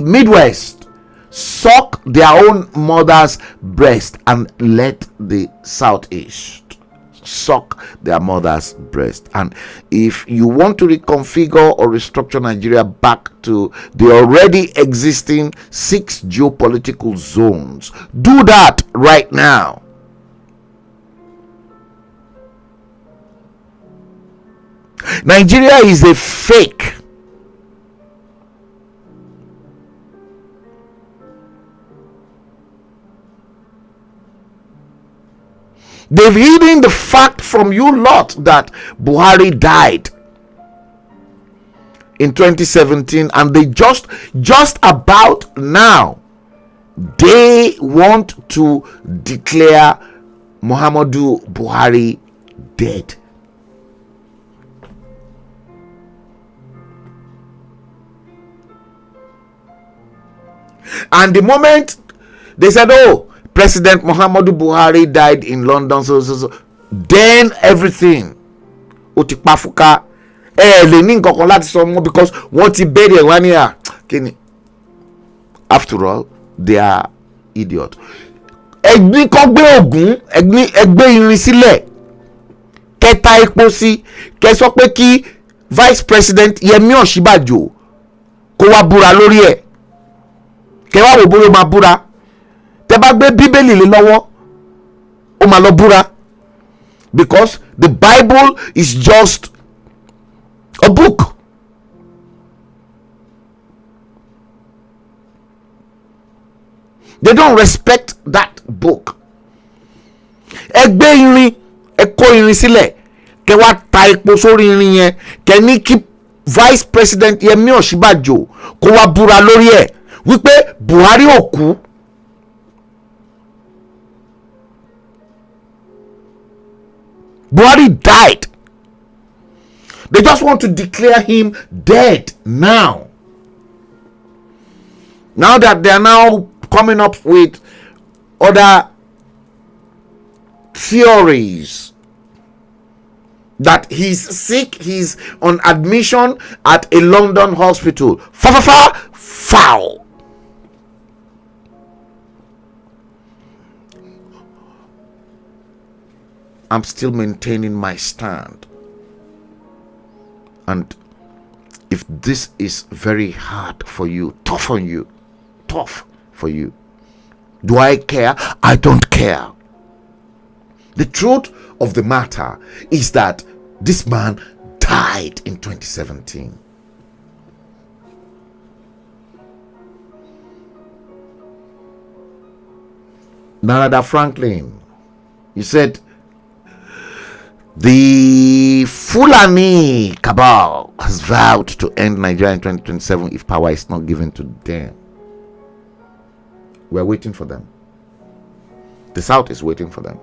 Midwest suck their own mother's breast, and let the southeast suck their mother's breast. And if you want to reconfigure or restructure Nigeria back to the already existing 6 geopolitical zones, do that right now. Nigeria is a fake. They've hidden the fact from you lot that Buhari died in 2017, and they just about now they want to declare Muhammadu Buhari dead. And the moment they said, oh, President Muhammadu Buhari died in London, so then everything otipafuka le ni nǹkan kan láti sọ mọ́, because wọ́n ti bẹ̀rẹ̀ wá ní kíni. After all, they are idiot. Ẹ̀gbin kan gbé ògún, ẹgbẹ́ irin sílẹ̀, kẹta epo sí, kẹ sọ pé kí Vice President Yemi Osinbajo kó wá búra lórí ẹ̀. Kẹ wá wò bóyá máa búra. Tẹ́ bá gbé Bíbélì lé lọ́wọ́, ó máa lọ búra, because the Bible is just a book. They don't respect that book. Ẹ gbé irin, ẹ kó irin sílẹ̀, kẹ wá ta epo sórí irin yẹn, kẹ ní kí Vice President Yemi Osinbajo kó wá búra lórí ẹ̀ wípé Buhari ò kú. Buhari died. They just want to declare him dead now. Now that they are now coming up with other theories that he's sick, he's on admission at a London hospital. Foul. I'm still maintaining my stand. And if this is very hard for you, tough for you, do I care? I don't care. The truth of the matter is that this man died in 2017. Narada Franklin, he said, the Fulani cabal has vowed to end Nigeria in 2027 if power is not given to them. We're waiting for them. The South is waiting for them.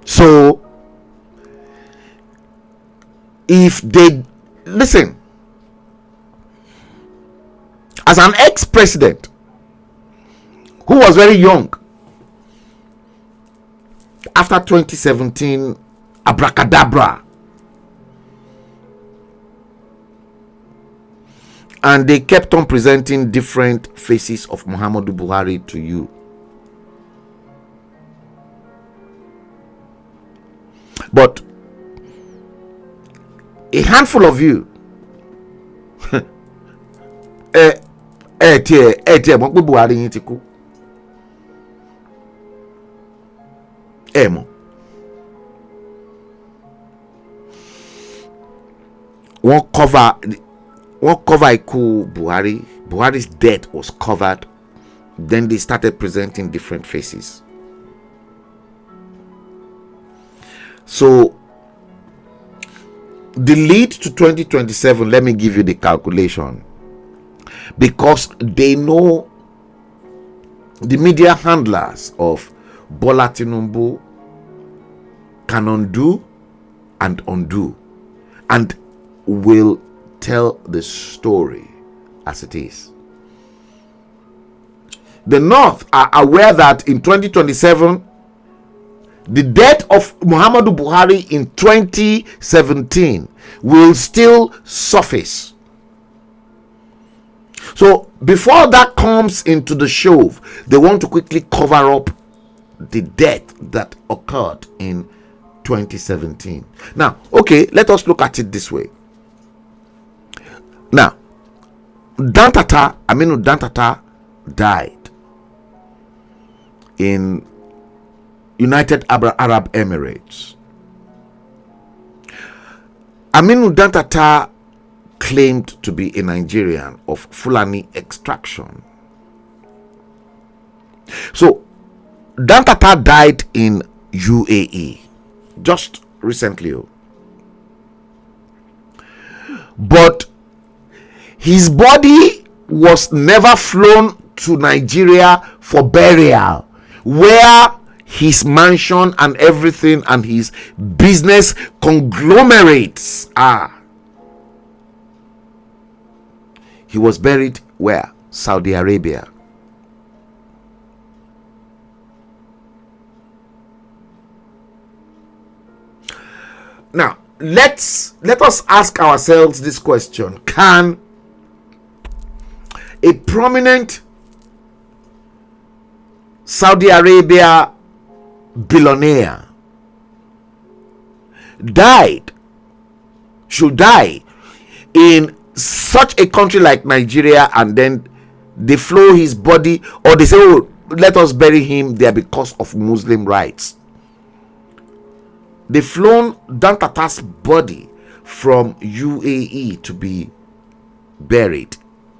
So, if they listen, as an ex-president who was very young after 2017 abracadabra, and they kept on presenting different faces of Muhammadu Buhari to you. But a handful of you Buhari yín ti kú. Wọ́n cover ikú Buhari. Buhari's death was covered. Then they started presenting different faces. So the lead to 2027, let me give you the calculation, because they know the media handlers of Bola Tinubu can undo and undo, and will tell the story as it is. The North are aware that in 2027 the death of Muhammadu Buhari in 2017 will still surface. So before that comes into the show, they want to quickly cover up the death that occurred in 2017. Now, okay, let us look at it this way. Now, Aminu Dantata died in United Arab Emirates. Aminu Dantata claimed to be a Nigerian of Fulani extraction. So Dantata died in UAE just recently. But his body was never flown to Nigeria for burial, where his mansion and everything and his business conglomerates are. He was buried where? Saudi Arabia. Now, let us ask ourselves this question. Can a prominent Saudi Arabia billionaire should die in such a country like Nigeria, and then they flow his body, or they say, oh, let us bury him there because of Muslim rights? They flown Dantata's body from UAE to be buried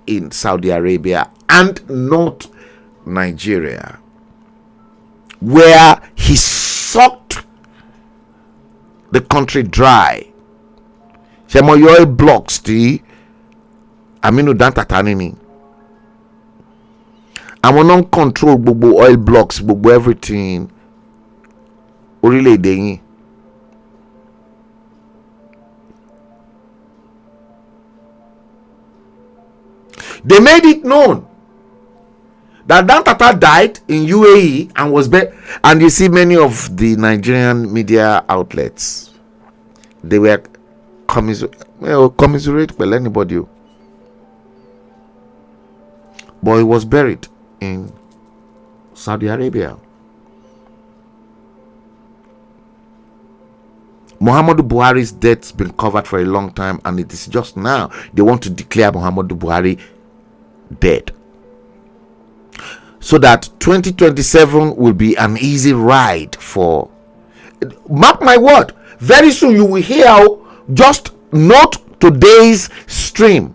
in Saudi Arabia and not Nigeria, where he sucked the country dry. Shemo oil blocks the Aminu Dantata nini. Àwọn non control gbogbo oil blocks, gbogbo everything orílẹ̀-èdè yín. They made it known that Dantata died in UAE and was buried. And you see many of the Nigerian media outlets, they were commiserate with anybody. But he was buried in Saudi Arabia. Muhammadu Buhari's death's been covered for a long time, and it is just now they want to declare Muhammadu Buhari dead, so that 2027 will be an easy ride for. Mark my word, very soon you will hear. Just note today's stream,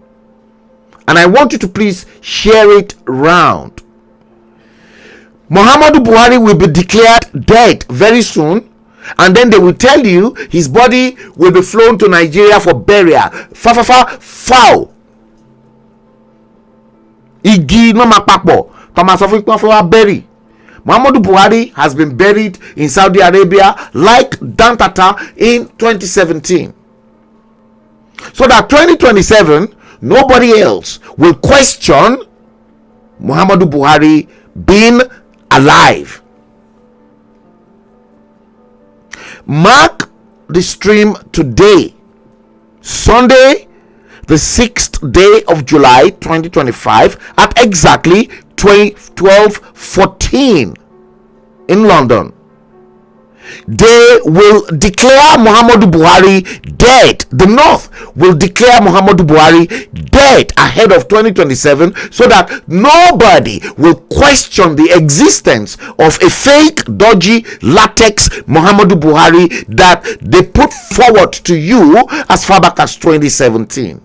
and I want you to please share it round. Muhammadu Buhari will be declared dead very soon, and then they will tell you his body will be flown to Nigeria for burial. Foul. Igi no mapapo. Thomas of bury. Muhammadu Buhari has been buried in Saudi Arabia like Dantata in 2017. So that 2027, nobody else will question Muhammadu Buhari being alive. Mark the stream today, Sunday, the 6th day of July 2025 at exactly 12:14 in London. They will declare Muhammadu Buhari dead. The North will declare Muhammadu Buhari dead ahead of 2027, so that nobody will question the existence of a fake, dodgy, latex Muhammadu Buhari that they put forward to you as far back as 2017.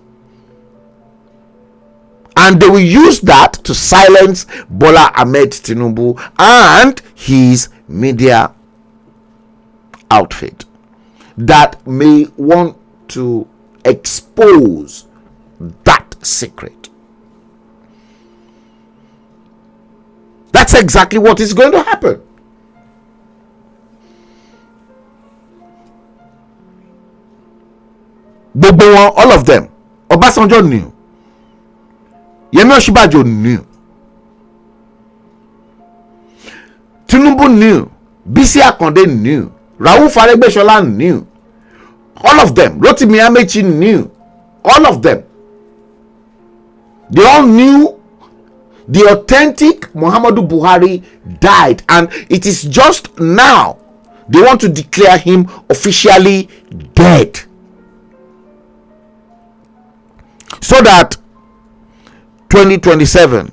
And they will use that to silence Bola Ahmed Tinubu and his media outfit that may want to expose that secret. That's exactly what is going to happen. All of them. Obasanjo knew. Yemi Osinbajo knew. Tinubu knew. Bisi Akande knew. Rauf Aregbesola knew. All of them. Rotimi Amechi knew. All of them. They all knew the authentic Muhammadu Buhari died, and it is just now they want to declare him officially dead, so that 2027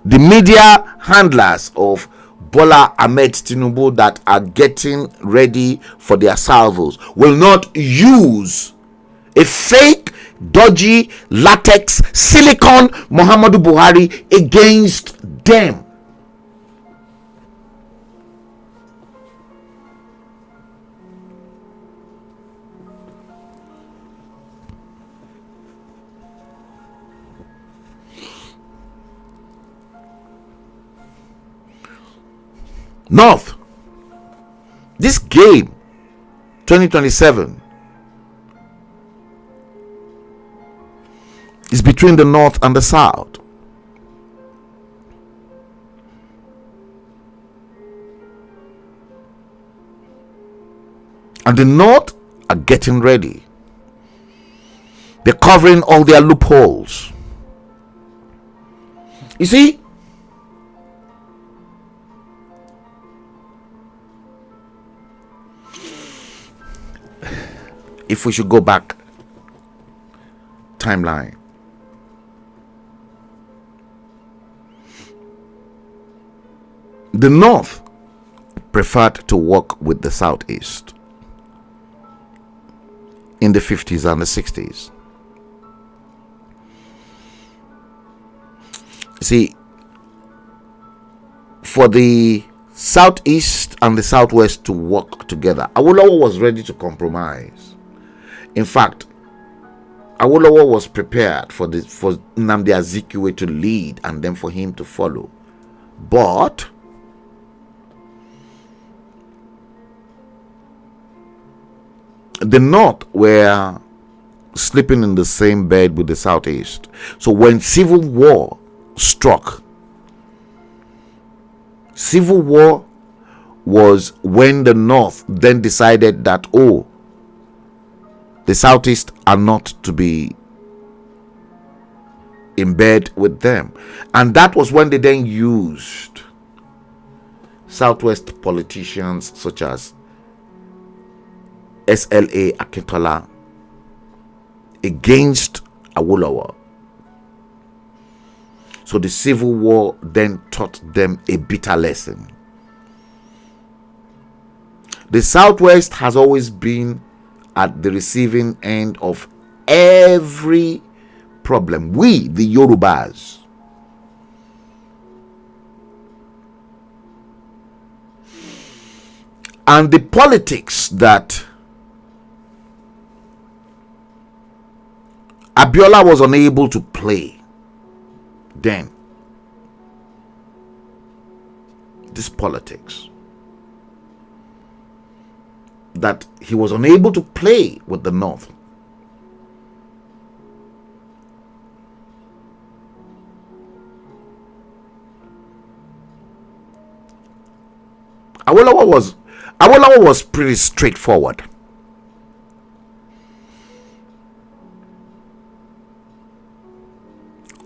the media handlers of Bola Ahmed Tinubu that are getting ready for their salvos will not use a fake, dodgy, latex, silicon Muhammadu Buhari against them. North, this game 2027 is between the North and the South. And the North are getting ready. They're covering all their loopholes. You see, if we should go back timeline, the North preferred to work with the Southeast in the 50s and the 60s. See, for the Southeast and the Southwest to work together, Awolowo was ready to compromise. In fact, Awolowo was prepared for Nnamdi Azikiwe to lead and then for him to follow. But the North were sleeping in the same bed with the Southeast. So when civil war struck, civil war was when the North then decided that, oh, the Southeast are not to be in bed with them. And that was when they then used Southwest politicians such as SLA Akintola against Awolowo. So the Civil War then taught them a bitter lesson. The Southwest has always been at the receiving end of every problem. We, the Yorubas, and the politics that Abiola was unable to play then, this politics that he was unable to play with the North, Awolowo was pretty straightforward.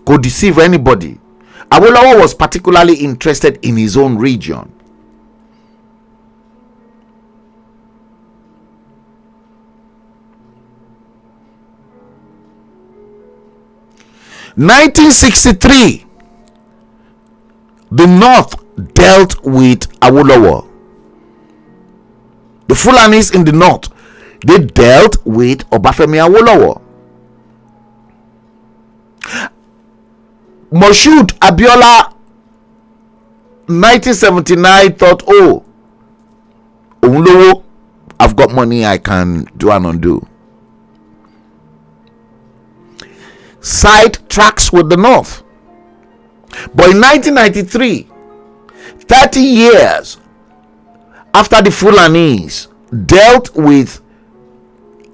Could deceive anybody. Awolowo was particularly interested in his own region. In 1963, the North dealt with Awolowo. The Fulanis in the North, they dealt with Obafemi Awolowo. Moshood Abiola 1979 thought, oh, Olowo, I've got money, I can do and undo. Side tracks with the North. But in 1993, 30 years after the Fulanis dealt with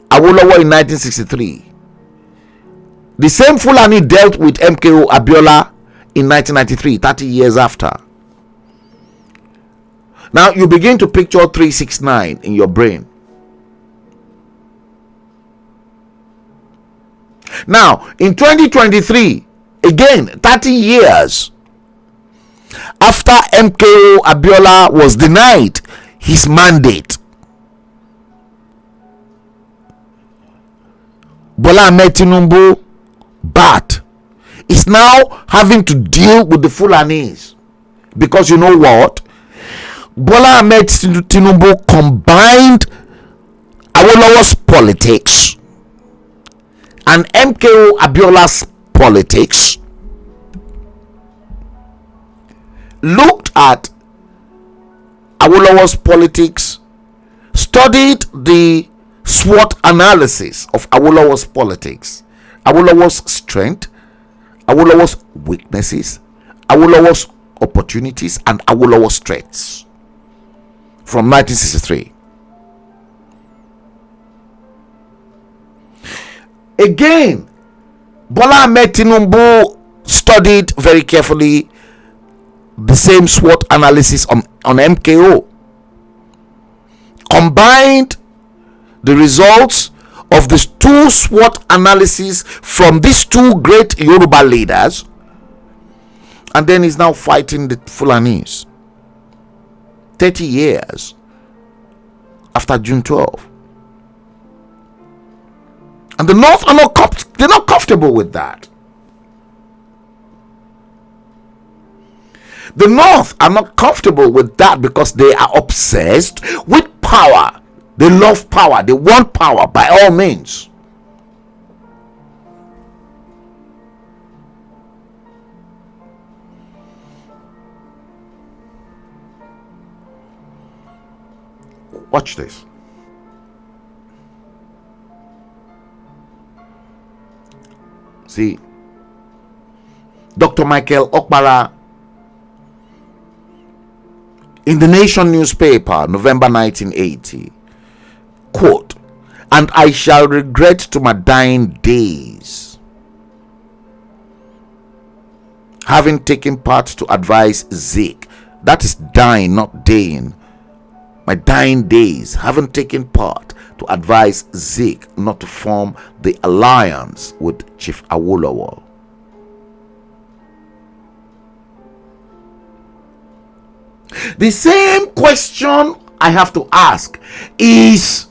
Awolowo in 1963, the same Fulani dealt with MKO Abiola in 1993, 30 years after. Now you begin to picture 369 in your brain. Now in 2023, again 30 years after MKO Abiola was denied his mandate, Bola Ahmed Tinubu Bat is now having to deal with the Fulanis, because you know what, Bola Ahmed Tinubu combined Awolowo's politics and MKO Abiola's politics, looked at Awolowo's politics, studied the SWOT analysis of Awolowo's politics, Awolowo's strength, Awolowo's weaknesses, Awolowo's opportunities, and Awolowo's threats from 1963. Again, Bola Ahmed Tinubu studied very carefully the same SWOT analysis on MKO, combined the results of these two SWOT analyses from these two great Yoruba leaders, and then is now fighting the Fulanis 30 years after June 12. And the North are they're not comfortable with that. The North are not comfortable with that because they are obsessed with power. They love power. They want power by all means. Watch this. See, Dr. Michael Okpara in the Nation newspaper, November 1980, quote, and I shall regret to my dying days having taken part to advise Zeke. That is dying, not daying. My dying days having taken part to advise Zeke not to form the alliance with Chief Awolowo. The same question I have to ask: is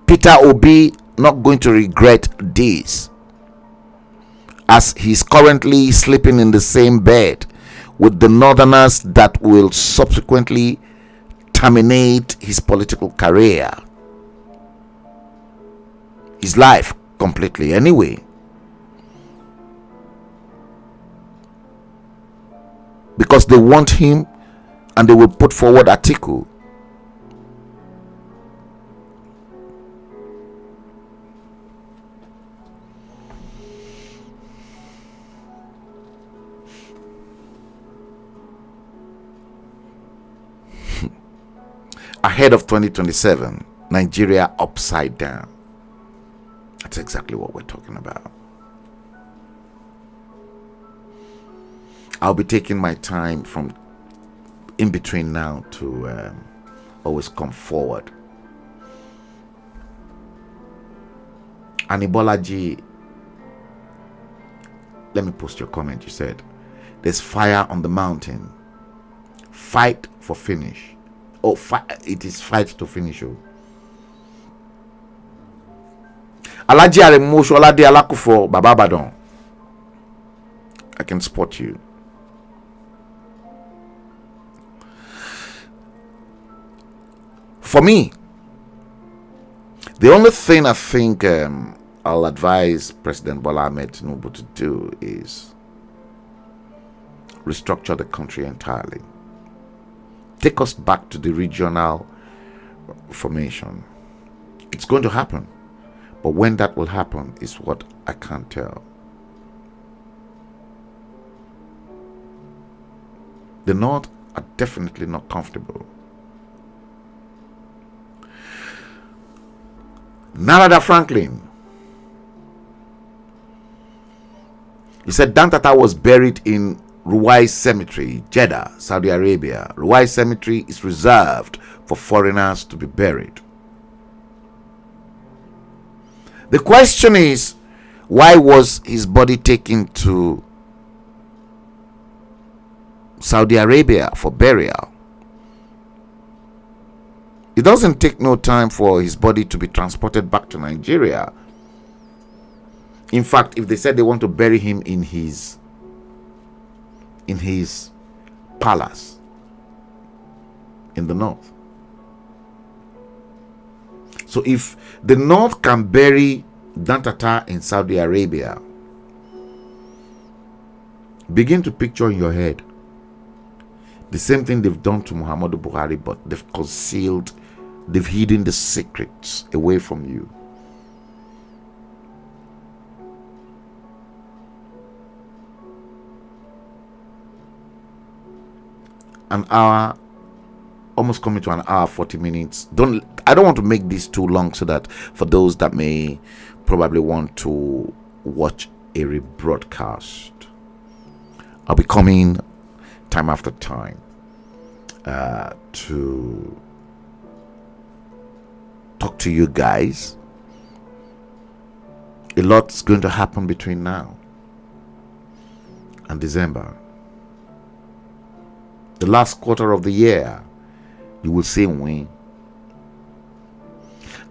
Peter Obi not going to regret this, as he's currently sleeping in the same bed with the northerners that will subsequently terminate his political career, his life completely anyway? Because they want him, and they will put forward Atiku. Ahead of 2027, Nigeria upside down. That's exactly what we're talking about. I'll be taking my time from in between now to always come forward. Anibolaji, let me post your comment. You said, there's fire on the mountain. Fight for finish. Oh, it is fight to finish. Oh. Alaji Aremosho Olade Alakufo Baba Badon. I can spot you. For me, the only thing I think I'll advise President Bola Ahmed Tinubu to do is restructure the country entirely. Take us back to the regional formation. It's going to happen, but when that will happen is what I can't tell. The North are definitely not comfortable. Narada Franklin, he said Dantata was buried in Ruwais Cemetery, Jeddah, Saudi Arabia. Ruwais Cemetery is reserved for foreigners to be buried. The question is, why was his body taken to Saudi Arabia for burial? It doesn't take no time for his body to be transported back to Nigeria. In fact, if they said they want to bury him in his palace in the north. So if the north can bury Dantata in Saudi Arabia, begin to picture in your head the same thing they've done to Muhammadu Buhari, but they've concealed, they've hidden the secrets away from you. An hour, almost coming to an hour 40 minutes. I don't want to make this too long, so that for those that may probably want to watch a rebroadcast, I'll be coming time after time to talk to you guys. A lot's going to happen between now and December. The last quarter of the year, you will see win.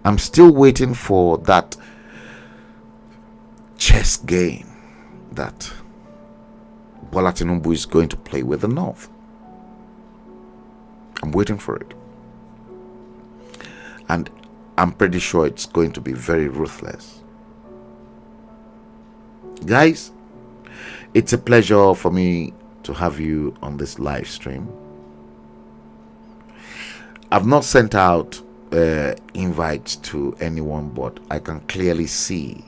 I'm still waiting for that chess game that Bola Tinubu is going to play with the North. I'm waiting for it. And I'm pretty sure it's going to be very ruthless. Guys, it's a pleasure for me to have you on this live stream. I've not sent out invites to anyone, but I can clearly see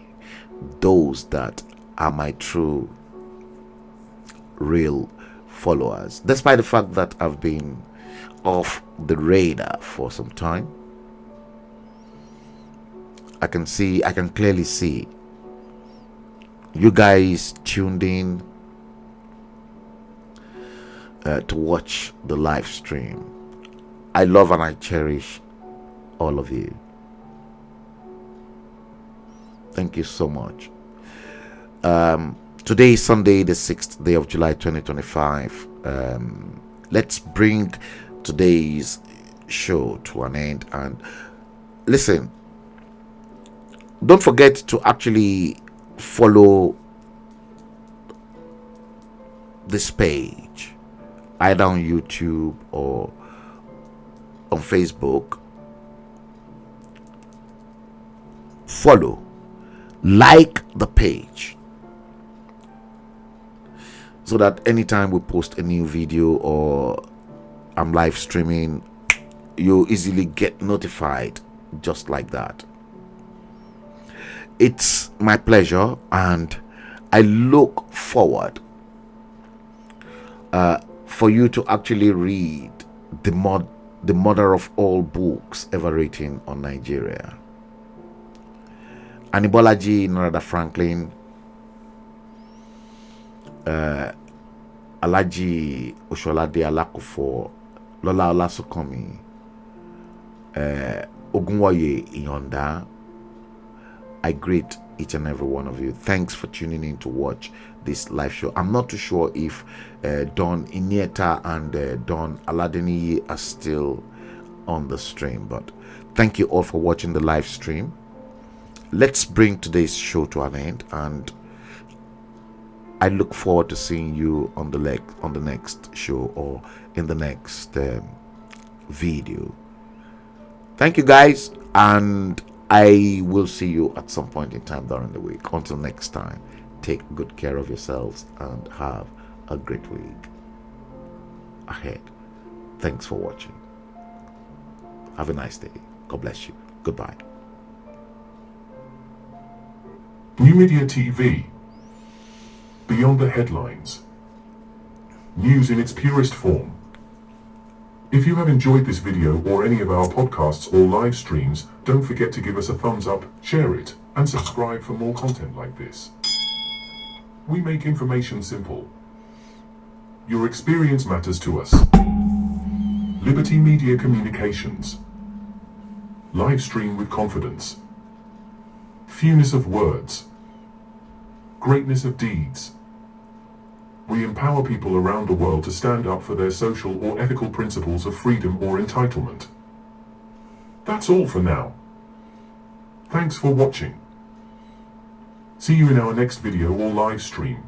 those that are my true, real followers, despite the fact that I've been off the radar for some time. I can clearly see you guys tuned in to watch the live stream. I love and I cherish all of you. Thank you so much. Today is Sunday, the 6th day of July 2025. Let's bring today's show to an end. And listen, don't forget to actually follow this page either on YouTube or on Facebook. Follow, like the page, so that anytime we post a new video or I'm live streaming, you easily get notified just like that. It's my pleasure, and I look forward for you to actually read the mother of all books ever written on Nigeria, Anibolaji Narada Franklin, Alaji Osholade Alakufo, Lola Olasukomi, Ogunwoye Iyonda. I greet each and every one of you. Thanks for tuning in to watch this live show. I'm not too sure if Don Inieta and Don Aladeniyi are still on the stream, but thank you all for watching the live stream. Let's bring today's show to an end, and I look forward to seeing you on the next show or in the next video. Thank you guys, and I will see you at some point in time during the week. Until next time, take good care of yourselves and have a great week ahead. Thanks for watching. Have a nice day. God bless you. Goodbye. New Media TV. Beyond the headlines. News in its purest form. If you have enjoyed this video or any of our podcasts or live streams, don't forget to give us a thumbs up, share it, and subscribe for more content like this. We make information simple. Your experience matters to us. Liberty Media Communications. Live stream with confidence. Fewness of words. Greatness of deeds. We empower people around the world to stand up for their social or ethical principles of freedom or entitlement. That's all for now. Thanks for watching. See you in our next video or live stream.